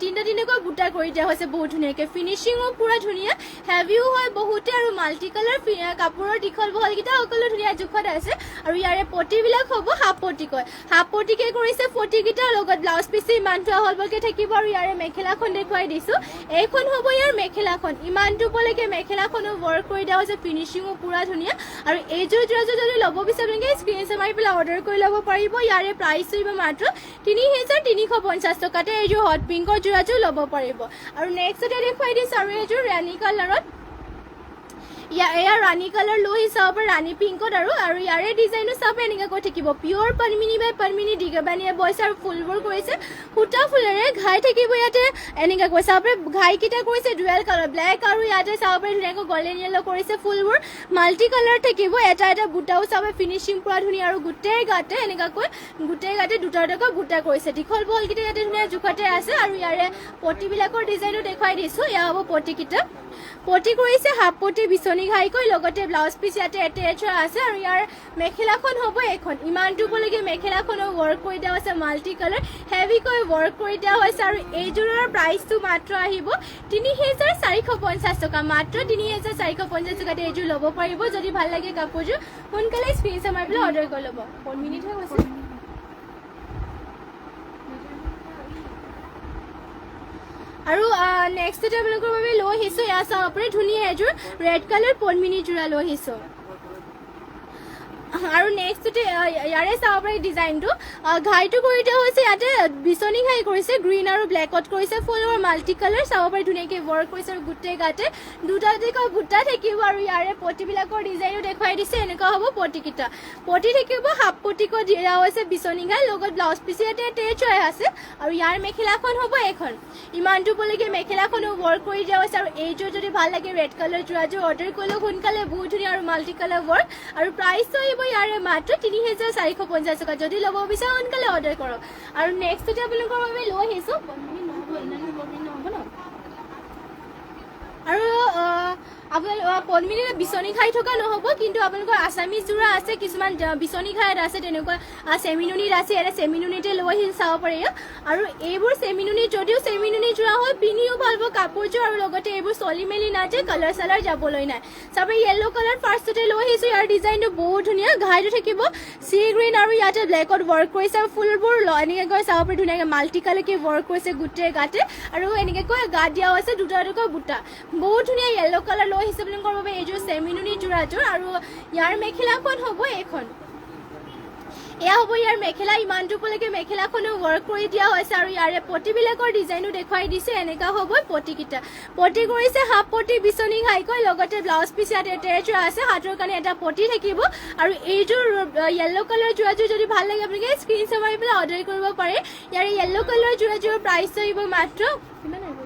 তিনিটাকৈ বুটা কৰি দিয়া হৈছে বহুত ধুনীয়াকৈ। ফিনিচিঙো পুৰা ধুনীয়া, হেভিও হয় বহুতে, আৰু মাল্টি কালাৰ কাপোৰৰ দীঘল বহলকেইটা সকলো ধুনীয়া জোখত আছে। আৰু ইয়াৰে পটিবিলাক হ'ব হাফ পটিকে কৰিছে, পটিকেইটাৰ লগত ব্লাউজ পিচে ইমানটো আহলকৈ থাকিব। আৰু ইয়াৰে মেখেলাখন দেখুৱাই দিছোঁ, এইখন হ'ব ইয়াৰ মেখেলাখন। ইমানটো উপলক্ষে মেখেলাখনো ৱৰ্ক কৰি দিয়া হৈছে, ফিনিচিঙো পুৰা ধুনীয়া। আৰু এইযোৰ যোৰাযোৰ যদি ল'ব বিচাৰে আপোনালোকে স্ক্ৰীনশ্বট মাৰি পেলাই অৰ্ডাৰ কৰি ল'ব পাৰিব। ইয়াৰে প্ৰাইচ আহিব মাত্ৰ 3350 টকাতে এইযোৰ হট পিংকৰ যোৰাযোৰ ল'ব পাৰিব। আৰু নেক্সটতে দেখুৱাই দিছোঁ আৰু এইযোৰ ৰাণী কালাৰত, এয়া ৰাণী কালাৰ লৈ চাব পাৰে ৰাণী পিংকত, আৰু ইয়াৰে ডিজাইনো চাব এনেকুৱাকৈ থাকিব পিয়ৰ পদ্মিনী বাই পদ্মিনী দীঘবানীয়ে বৈছে, আৰু ফুলবোৰ কৰিছে সূতা ফুলেৰে। ঘাই থাকিব ইয়াতে এনেকুৱাকৈ চাব পাৰে, ঘাইকেইটা কৰিছে ডুৱেল কালাৰ ব্লেক, আৰু ইয়াতে চাব পাৰে ধুনীয়াকৈ গল্ডেন য়েল্লো কৰিছে, ফুলবোৰ মাল্টি কালাৰ থাকিব। এটা বুটাও চাব ফিনিচিং পুৰা ধুনীয়া, আৰু গোটেই গাতে দুটা বুটা কৰিছে। দীঘল বহলকেইটা ইয়াতে ধুনীয়া জোখতে আছে। আৰু ইয়াৰে পটিবিলাকৰ ডিজাইনো দেখুৱাই দিছোঁ, এয়া হ'ব পটিকেইটা। পটি কৰিছে হাফ পটি বিচনী ঘাইকৈ, লগতে ব্লাউজ পিচ ইয়াতে এটেচ আছে। আৰু ইয়াৰ মেখেলাখন হ'ব এইখন, ইমানটো উপলক্ষে মেখেলাখনো ৱৰ্ক কৰি দিয়া হৈছে, মাল্টি কালাৰ হেভিকৈ ৱৰ্ক কৰি দিয়া হৈছে। আৰু এইযোৰৰ প্ৰাইচটো মাত্ৰ আহিব 3450 টকা। মাত্ৰ 3450 টকাতে এইযোৰ ল'ব পাৰিব। যদি ভাল লাগে কাপোৰযোৰ সোনকালে স্ক্ৰীনশ্বট মাৰি পেলাই অৰ্ডাৰ কৰি ল'ব। 1 মিনিট হৈ গৈছে। আৰু নেক্সটতে আপোনালোকৰ বাবে লৈ আহিছোঁ, এয়া চাব আপুনি ধুনীয়া এযোৰ ৰেড কালাৰ পদ্মিনী যোৰা লৈ আহিছোঁ। আৰু নেক্সটতে ইয়াৰে চাব পাৰে ডিজাইনটো ঘাইটো কৰি দিয়া হৈছে, ইয়াতে বিচনী ঘাই কৰিছে গ্ৰীণ আৰু ব্লেকত কৰিছে, ফুলৰ মাল্টি কালাৰ চাব পাৰে ধুনীয়াকৈ ৱৰ্ক কৰিছে। আৰু গোটেই গাতে দুটাকৈ বুটা থাকিব। আৰু ইয়াৰে পটিবিলাকৰ ডিজাইনো দেখুৱাই দিছে, এনেকুৱা হ'ব পটিকেইটা। পটি থাকিব হাফ পটিকৈ দিয়া হৈছে বিচনী ঘাই, লগত ব্লাউজ পিচ ইয়াতে এটেচ হৈ আছে। আৰু ইয়াৰ মেখেলাখন হ'ব এইখন, ইমানটো উপলক্ষে মেখেলাখনো ৱৰ্ক কৰি দিয়া হৈছে। আৰু এইযোৰ যদি ভাল লাগে ৰেড কালাৰ যোৰাযোৰ অৰ্ডাৰ কৰিলেও সোনকালে বহুত ধুনীয়া আৰু মাল্টি কালাৰ ৱৰ্ক। আৰু প্ৰাইচটো ইয়াৰে মাত্ৰ 3450 টকা। যদি ল'ব বিচাৰে সোনকালে অৰ্ডাৰ কৰক। আৰু নেক্সটতে আপোনালোকৰ বাবে লৈ আহিছোঁ, আৰু আপোনালোকৰ পদ্মিনীৰে বিচনী খাই থকা নহ'ব, কিন্তু আপোনালোকৰ আছামিজ যোৰা আছে, কিছুমান বিচনী খাইত আছে, তেনেকুৱা চেমিনুনিত আছে, ইয়াতে চেমিনুনিতে লৈ আহি চাব পাৰি। আৰু এইবোৰ চেমিনুনি যদিও চেমিনুনি যোৰা হয়, পিন্ধিও ভাল পাব কাপোৰযোৰ, আৰু লগতে এইবোৰ চলি মেলি নাযায়, কালাৰ চালাৰ যাবলৈ নাই। চাব য়েল্ল' কালাৰ ফাৰ্ষ্টতে লৈ আহিছোঁ, ইয়াৰ ডিজাইনটো বহুত ধুনীয়া, ঘাইটো থাকিব চি গ্ৰীণ আৰু ইয়াতে ব্লেকত ৱৰ্ক কৰিছে, আৰু ফুলবোৰ এনেকৈ কৈ চাব পাৰি ধুনীয়াকৈ মাল্টি কালাৰকৈ ৱৰ্ক কৰিছে গোটেই গাতে, আৰু এনেকৈ কৈ গাত দিয়াও আছে দুটা দুটা বুটা, বহুত ধুনীয়া য়েল্ল' কালাৰ লৈ আহিছে বুলি ক'ব বাবে এইযোৰ চেমিনুনি যোৰাযোৰ। আৰু ইয়াৰ মেখেলাখন হ'ব এইখন, এয়া হ'ব ইয়াৰ মেখেলা, ইমানটোলৈকে মেখেলাখনো ৱৰ্ক কৰি দিয়া হৈছে, আৰু ইয়াৰে পতিবিলাকৰ ডিজাইনো দেখুৱাই দিছে, এনেকুৱা হ'ব পতিকেইটা। পতি কৰিছে হাফ পতি বিচনী ঘাইকৈ, লগতে ব্লাউজ পিচ ইয়াত এটেচ আছে, হাতৰ কাৰণে এটা পতি থাকিব। আৰু এইযোৰ য়েল্ল' কালাৰ যোৰাযোৰ যদি ভাল লাগে আপোনালোকে স্ক্ৰীনশ্বট মাৰি পেলাই অৰ্ডাৰ কৰিব পাৰে। ইয়াৰ য়েল্ল' কালাৰ যোৰাযোৰৰ প্ৰাইচ আহিব মাত্ৰ কিমান আহিব,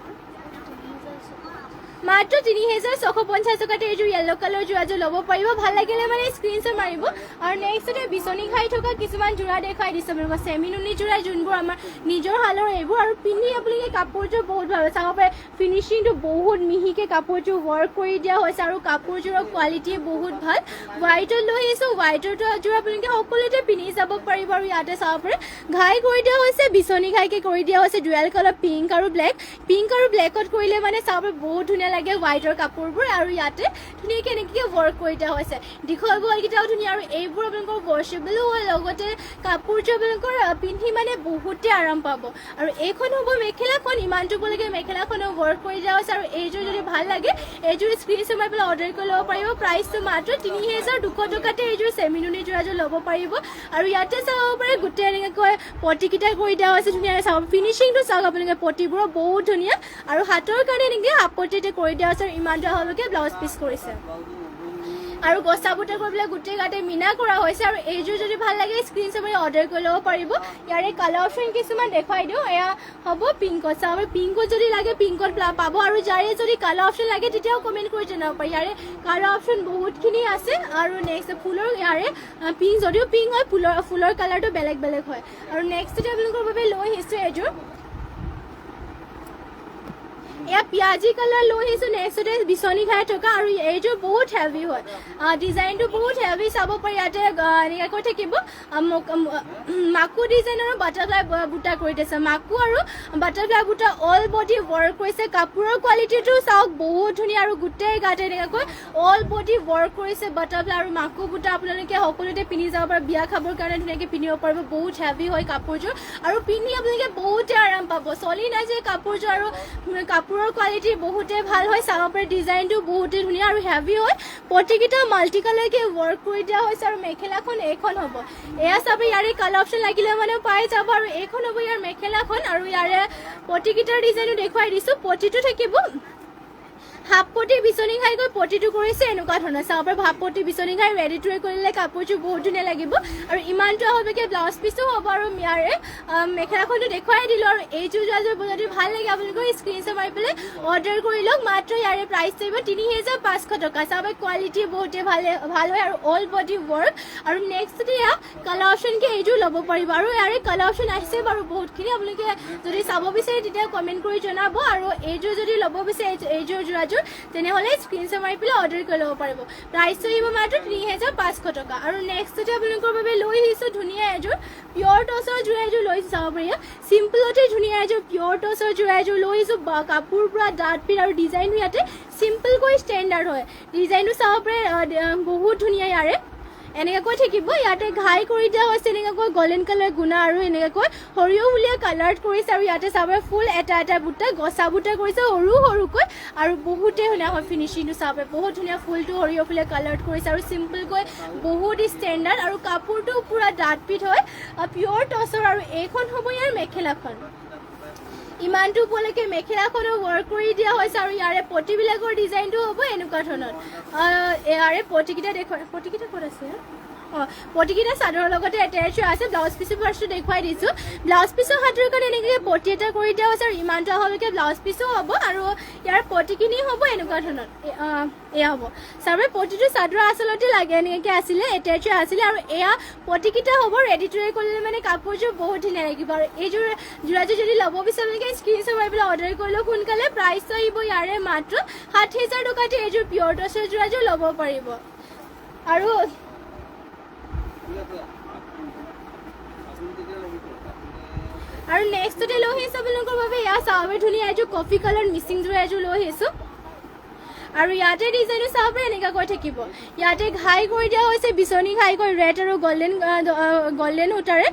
মাত্ৰ ৩,৬৫০ টকাতে এইযোৰ য়েল্ল' কালাৰ যোৰাযোৰ ল'ব পাৰিব। ভাল লাগিলে মানে স্ক্ৰীনশ্বট মাৰিব। আৰু নেক্সটতে বিচনী খাই থকা কিছুমান যোৰা দেখাই দিছোঁ আপোনালোকক, চেমিনুনি যোৰা যোনবোৰ আমাৰ নিজৰ হালৰ এইবোৰ, আৰু পিন্ধি আপোনালোকে কাপোৰযোৰ বহুত ভাল চাব পাৰে, ফিনিচিংটো বহুত মিহিকৈ কাপোৰযোৰ ৱৰ্ক কৰি দিয়া হৈছে, আৰু কাপোৰযোৰৰ কোৱালিটি বহুত ভাল। হোৱাইটত লৈ আহিছোঁ, হোৱাইটৰ যোৰ আপোনালোকে সকলোতে পিন্ধি যাব পাৰিব। আৰু ইয়াতে চাব পাৰে ঘাই কৰি দিয়া হৈছে, বিচনী ঘাইকৈ কৰি দিয়া হৈছে, ডুৱেল কালাৰ পিংক আৰু ব্লেক, পিংক আৰু ব্লেকত কৰিলে মানে চাব পাৰে বহুত ধুনীয়া লাগে হোৱাইটৰ কাপোৰবোৰ। আৰু ইয়াতে ধুনীয়াকৈ এনেকৈ ৱৰ্ক কৰি দিয়া হৈছে, দীঘল বলকেইটাও ধুনীয়া, আৰু এইবোৰ আপোনালোকৰ ৱৰ্চেবলো হয়, লগতে কাপোৰযোৰ আপোনালোকৰ পিন্ধি মানে বহুতে আৰাম পাব। আৰু এইখন হ'ব মেখেলাখন, ইমানটোলৈকে মেখেলাখনো ৱৰ্ক কৰি দিয়া হৈছে। আৰু এইযোৰ যদি ভাল লাগে এইযোৰ স্ক্ৰীনশ্বট মাৰি পেলাই অৰ্ডাৰ কৰি ল'ব পাৰিব। প্ৰাইচটো মাত্ৰ ৩,২০০ টকাতে এইযোৰ চেমিনুনি যোৰাযোৰ ল'ব পাৰিব। আৰু ইয়াতে চাব পাৰে গোটেই এনেকৈ পতিকেইটা কৰি দিয়া হৈছে, ধুনীয়াকৈ চাব, ফিনিচিংটো চাওক আপোনালোকে, পতিবোৰো বহুত ধুনীয়া, আৰু হাতৰ কাৰণে এনেকৈ আপত্তিতে কৰি দিয়া হৈছে, আৰু ইমানটো হ'লকে ব্লাউজ পিচ কৰিছে, আৰু গছা বুটা কৰি পেলাই গোটেই গাতে মিনা কৰা হৈছে। আৰু এইযোৰ যদি ভাল লাগে স্ক্ৰীনশ্বট মাৰি অৰ্ডাৰ কৰি ল'ব পাৰিব। ইয়াৰে কালাৰ অপশ্যন কিছুমান দেখুৱাই দিওঁ, এয়া হ'ব পিংকত, চাব পিংকত যদি লাগে পিংকত পাব, আৰু যাৰে যদি কালাৰ অপশ্যন লাগে তেতিয়াও কমেণ্ট কৰি জনাব পাৰি। ইয়াৰে কালাৰ অপশ্যন বহুতখিনি আছে। আৰু নেক্সট ফুলৰ ইয়াৰে পিংক, যদিও পিংক হয় ফুলৰ কালাৰটো বেলেগ বেলেগ হয়। আৰু নেক্সটতে আপোনালোকৰ বাবে লৈ আহিছোঁ এইযোৰ, এয়া পিঁয়াজি কালাৰ লৈ আহিছোঁ, নেক্সটতে বিচনী খাই থকা, আৰু এইযোৰ বহুত হেভি হয়, ডিজাইনটো বহুত হেভি চাব পাৰি। ইয়াতে এনেকৈ থাকিব মাকু ডিজাইনৰ বাটাৰফ্লাই বুটা কৰি দিছে, মাকু আৰু বাটাৰফ্লাই বুটা অল বডি ৱৰ্ক কৰিছে, কাপোৰৰ কোৱালিটিটো চাওক বহুত ধুনীয়া, আৰু গোটেই গাতে এনেকৈ অল বডি ৱৰ্ক কৰিছে বাটাৰফ্লাই আৰু মাকু বুটা, আপোনালোকে সকলোতে পিন্ধি যাব পাৰে, বিয়া খাবৰ কাৰণে ধুনীয়াকৈ পিন্ধিব পাৰিব, বহুত হেভি হয় কাপোৰযোৰ, আৰু পিন্ধি আপোনালোকে বহুতে আৰাম পাব, চলি নাযায় কাপোৰযোৰ, আৰু কাপোৰৰ কোৱালিটি বহুতে ভাল হয়, চাব পাৰে ডিজাইনটো বহুতে ধুনীয়া আৰু হেভি হয়, পতিকেইটা মাল্টি কালাৰকৈ ৱৰ্ক কৰি দিয়া হৈছে। আৰু মেখেলাখন এইখন হ'ব, এয়া চাব ইয়াৰে কালাৰ অপশ্যন লাগিলে মানে পাই যাব। আৰু এইখন হ'ব ইয়াৰ মেখেলাখন, আৰু ইয়াৰে পতিকেইটাৰ ডিজাইনো দেখুৱাই দিছোঁ, পতিটো থাকিব হাফ পতি বিচনী ঘাইকৈ পতিটো কৰিছে, এনেকুৱা ধৰণৰ চাব পাৰে, হাফ পতি বিচনী ঘাই ৰেডি টু কৰিলে কাপোৰযোৰ বহুত ধুনীয়া লাগিব। আৰু ইমানটো হ'বকৈ ব্লাউজ পিচো হ'ব, আৰু ইয়াৰে মেখেলাখনটো দেখুৱাই দিলোঁ। আৰু এইযোৰ যোৰাযোৰ যদি ভাল লাগে আপোনালোকৰ স্ক্ৰীনশ্বট মাৰি পেলাই অৰ্ডাৰ কৰি লওক, মাত্ৰ ইয়াৰে প্ৰাইচ থাকিব ৩,৫০০ টকা। চাব কোৱালিটি বহুতে ভাল হয়, আৰু অল বডি ৱৰ্ক। আৰু নেক্সটতে ইয়াৰ কালাৰ অপশ্যনকৈ এইযোৰ ল'ব পাৰিব, আৰু ইয়াৰে কালাৰ অপশ্যন আহিছে বাৰু বহুতখিনি, আপোনালোকে যদি চাব বিচাৰে তেতিয়া কমেণ্ট কৰি জনাব। আৰু এইযোৰ যদি ল'ব বিচাৰে এইযোৰ যোৰাযোৰ তেনেহ'লে স্ক্ৰীনশ্বট মাৰি পেলাই অৰ্ডাৰ কৰি ল'ব পাৰিব, প্ৰাইচটো আহিব মাত্ৰ ৩,৫০০ টকা। আৰু নেক্সটতে আপোনালোকৰ বাবে লৈ আহিছোঁ ধুনীয়া এযোৰ পিয়ৰ টচৰ যোৰা এযোৰ লৈ চাব পাৰি, চিম্পলতে ধুনীয়া এযোৰ পিয়ৰ টচৰ যোৰা এযোৰ লৈ আহিছোঁ, কাপোৰ পুৰা ডাঠ পিঠ, আৰু ডিজাইনটো ইয়াতে চিম্পলকৈ ষ্টেণ্ডাৰ্ড হয়, ডিজাইনটো চাব পাৰে বহুত ধুনীয়া। ইয়াৰে এনেকুৱাকৈ থাকিব, ইয়াতে ঘাই কৰি দিয়া হৈছে, এনেকুৱাকৈ গল্ডেন কালাৰ গুণা, আৰু এনেকুৱাকৈ সৰিয়হলীয়া কালাৰত কৰিছে। আৰু ইয়াতে চাব ফুল এটা এটা বুটা গছা বুটা কৰিছে সৰু সৰুকৈ, আৰু বহুতেই ধুনীয়া হয় ফিনিচিংটো চাব বহুত ধুনীয়া, ফুলটো সৰিয়হলীয়া কালাৰত কৰিছে, আৰু চিম্পলকৈ বহুত ষ্টেণ্ডাৰ্ড, আৰু কাপোৰটো পূৰা ডাঠ পিঠ হয়, পিয়ৰ টচৰ। আৰু এইখন হ'ব ইয়াৰ মেখেলাখন, ইমানটো উপলৈকে মেখেলাখনো ৱৰ্ক কৰি দিয়া হৈছে, আৰু ইয়াৰে পতিবিলাকৰ ডিজাইনটো হ'ব এনেকুৱা ধৰণৰ। ইয়াৰে পতিকেইটা দেখুৱাই, পতিকেইটা ক'ত আছে পটিকেইটা চাদৰৰ লগতে এটেচ হৈ আছে ব্লাউজ পিচৰ ফাৰ্ষ্টটো দেখুৱাই দিছোঁ ব্লাউজ পিচৰ হাতৰ কাৰণে এনেকৈ পটি এটা কৰি দিয়া হৈছে আৰু ইমানটো আহলৈকে ব্লাউজ পিচো হ'ব আৰু ইয়াৰ পটিখিনি হ'ব এনেকুৱা ধৰণৰ এয়া হ'ব চাবলৈ পটিটো চাদৰ আচলতে লাগে এনেকৈ আছিলে এটেচ হৈ আছিলে আৰু এয়া পটিকেইটা হ'ব ৰেডি টু ৱেৰ কৰিলে মানে কাপোৰযোৰ বহুত ধুনীয়া লাগিব আৰু এইযোৰ যোৰাযোৰ যদি ল'ব বিচাৰে এনেকৈ স্ক্ৰীনশ্বট মাৰি পেলাই অৰ্ডাৰ কৰিলেও সোনকালে প্ৰাইচটো আহিব ইয়াৰে মাত্ৰ 60,000 টকাতে এইযোৰ পিয়ৰ টচৰ যোৰাযোৰ ল'ব পাৰিব আৰু নেক্সটতে লৈ আহিছোঁ আপোনালোকৰ বাবে এয়া চাবলৈ ধুনীয়া এযোৰ কফি কালাৰ মিচিং যোৰা এযোৰ লৈ আহিছোঁ আৰু ইয়াতে ডিজাইনটো চাব পাৰে এনেকুৱা কৈ থাকিব ইয়াতে ঘাই কৰি দিয়া হৈছে বিচনী ঘাই কৰি ৰেড আৰু গল্ডেন সূতাৰে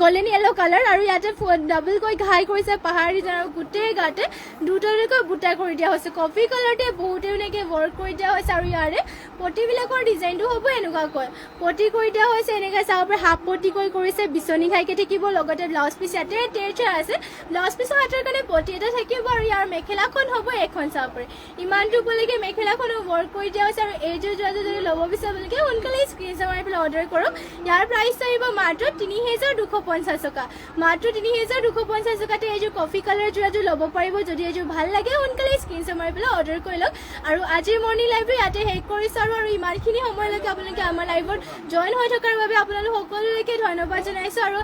গল্ডেন য়েলো কালাৰ আৰু ইয়াতে ডাবলকৈ ঘাই কৰিছে পাহাৰ ডিজাইন আৰু গোটেই গাতে দুটালৈকৈ বুটা কৰি দিয়া হৈছে কফি কালাৰতে বহুতে এনেকৈ ৱৰ্ক কৰি দিয়া হৈছে আৰু ইয়াৰে পটিবিলাকৰ ডিজাইনটো হ'ব এনেকুৱাকৈ পটি কৰি দিয়া হৈছে এনেকৈ চাব পাৰে হাফ পটি কৰিছে বিচনী ঘাইকৈ থাকিব লগতে ব্লাউজ পিচ ইয়াতে এটেচ হৈ আছে ব্লাউজ পিচৰ হাতৰ কাৰণে পটি এটা থাকিব আৰু ইয়াৰ মেখেলাখন হ'ব এখন চাব পাৰে ইমানটো উপলৈকে মেখেলাখনো ৱৰ্ক কৰি দিয়া হৈছে আৰু এইযোৰ যোৰাযোৰ যদি ল'ব বিচাৰে আপোনালোকে সোনকালে স্ক্ৰীনশ্বট মাৰি পেলাই অৰ্ডাৰ কৰক ইয়াৰ প্ৰাইচ আহিব মাত্ৰ 3,250 টকা মাত্ৰ 3,250 টকাতে এইযোৰ কফি কালাৰ যোৰাযোৰ ল'ব পাৰিব যদি এইযোৰ ভাল লাগে সোনকালে স্ক্ৰীনশ্বট মাৰি পেলাই অৰ্ডাৰ কৰি লওক আৰু আজিৰ মৰ্ণিং লাইভটো ইয়াতে শেষ কৰিছোঁ আৰু ইমানখিনি সময়লৈকে আপোনালোকে আমাৰ লাইভত জইন হৈ থকাৰ বাবে আপোনালোক সকলোলৈকে ধন্যবাদ জনাইছোঁ আৰু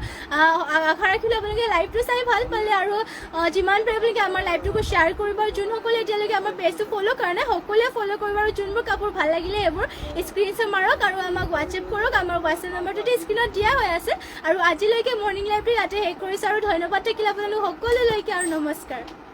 আশা ৰাখিলোঁ আপোনালোকে লাইভটো চাই ভাল পালে আৰু যিমান পাৰে আপোনালোকে আমাৰ লাইভটোকো শ্বেয়াৰ কৰিব আৰু যোনসকলে এতিয়ালৈকে আমাৰ পেজটো ফ'ল' কৰা নাই সকলোৱে ফ'ল' কৰিব আৰু যোনবোৰ কাপোৰ ভাল লাগিলে এইবোৰ স্ক্ৰীনশ্বট মাৰক আৰু আমাক হোৱাটছএপ কৰক আমাৰ হোৱাটছএপ নম্বৰটোতে স্ক্ৰীনত দিয়া হৈ আছে আৰু আজিলৈকে মৰ্ণিং লাইভটো ইয়াতে শেষ কৰিছোঁ আৰু ধন্যবাদ থাকিলে আপোনালোক সকলোলৈকে আৰু নমস্কাৰ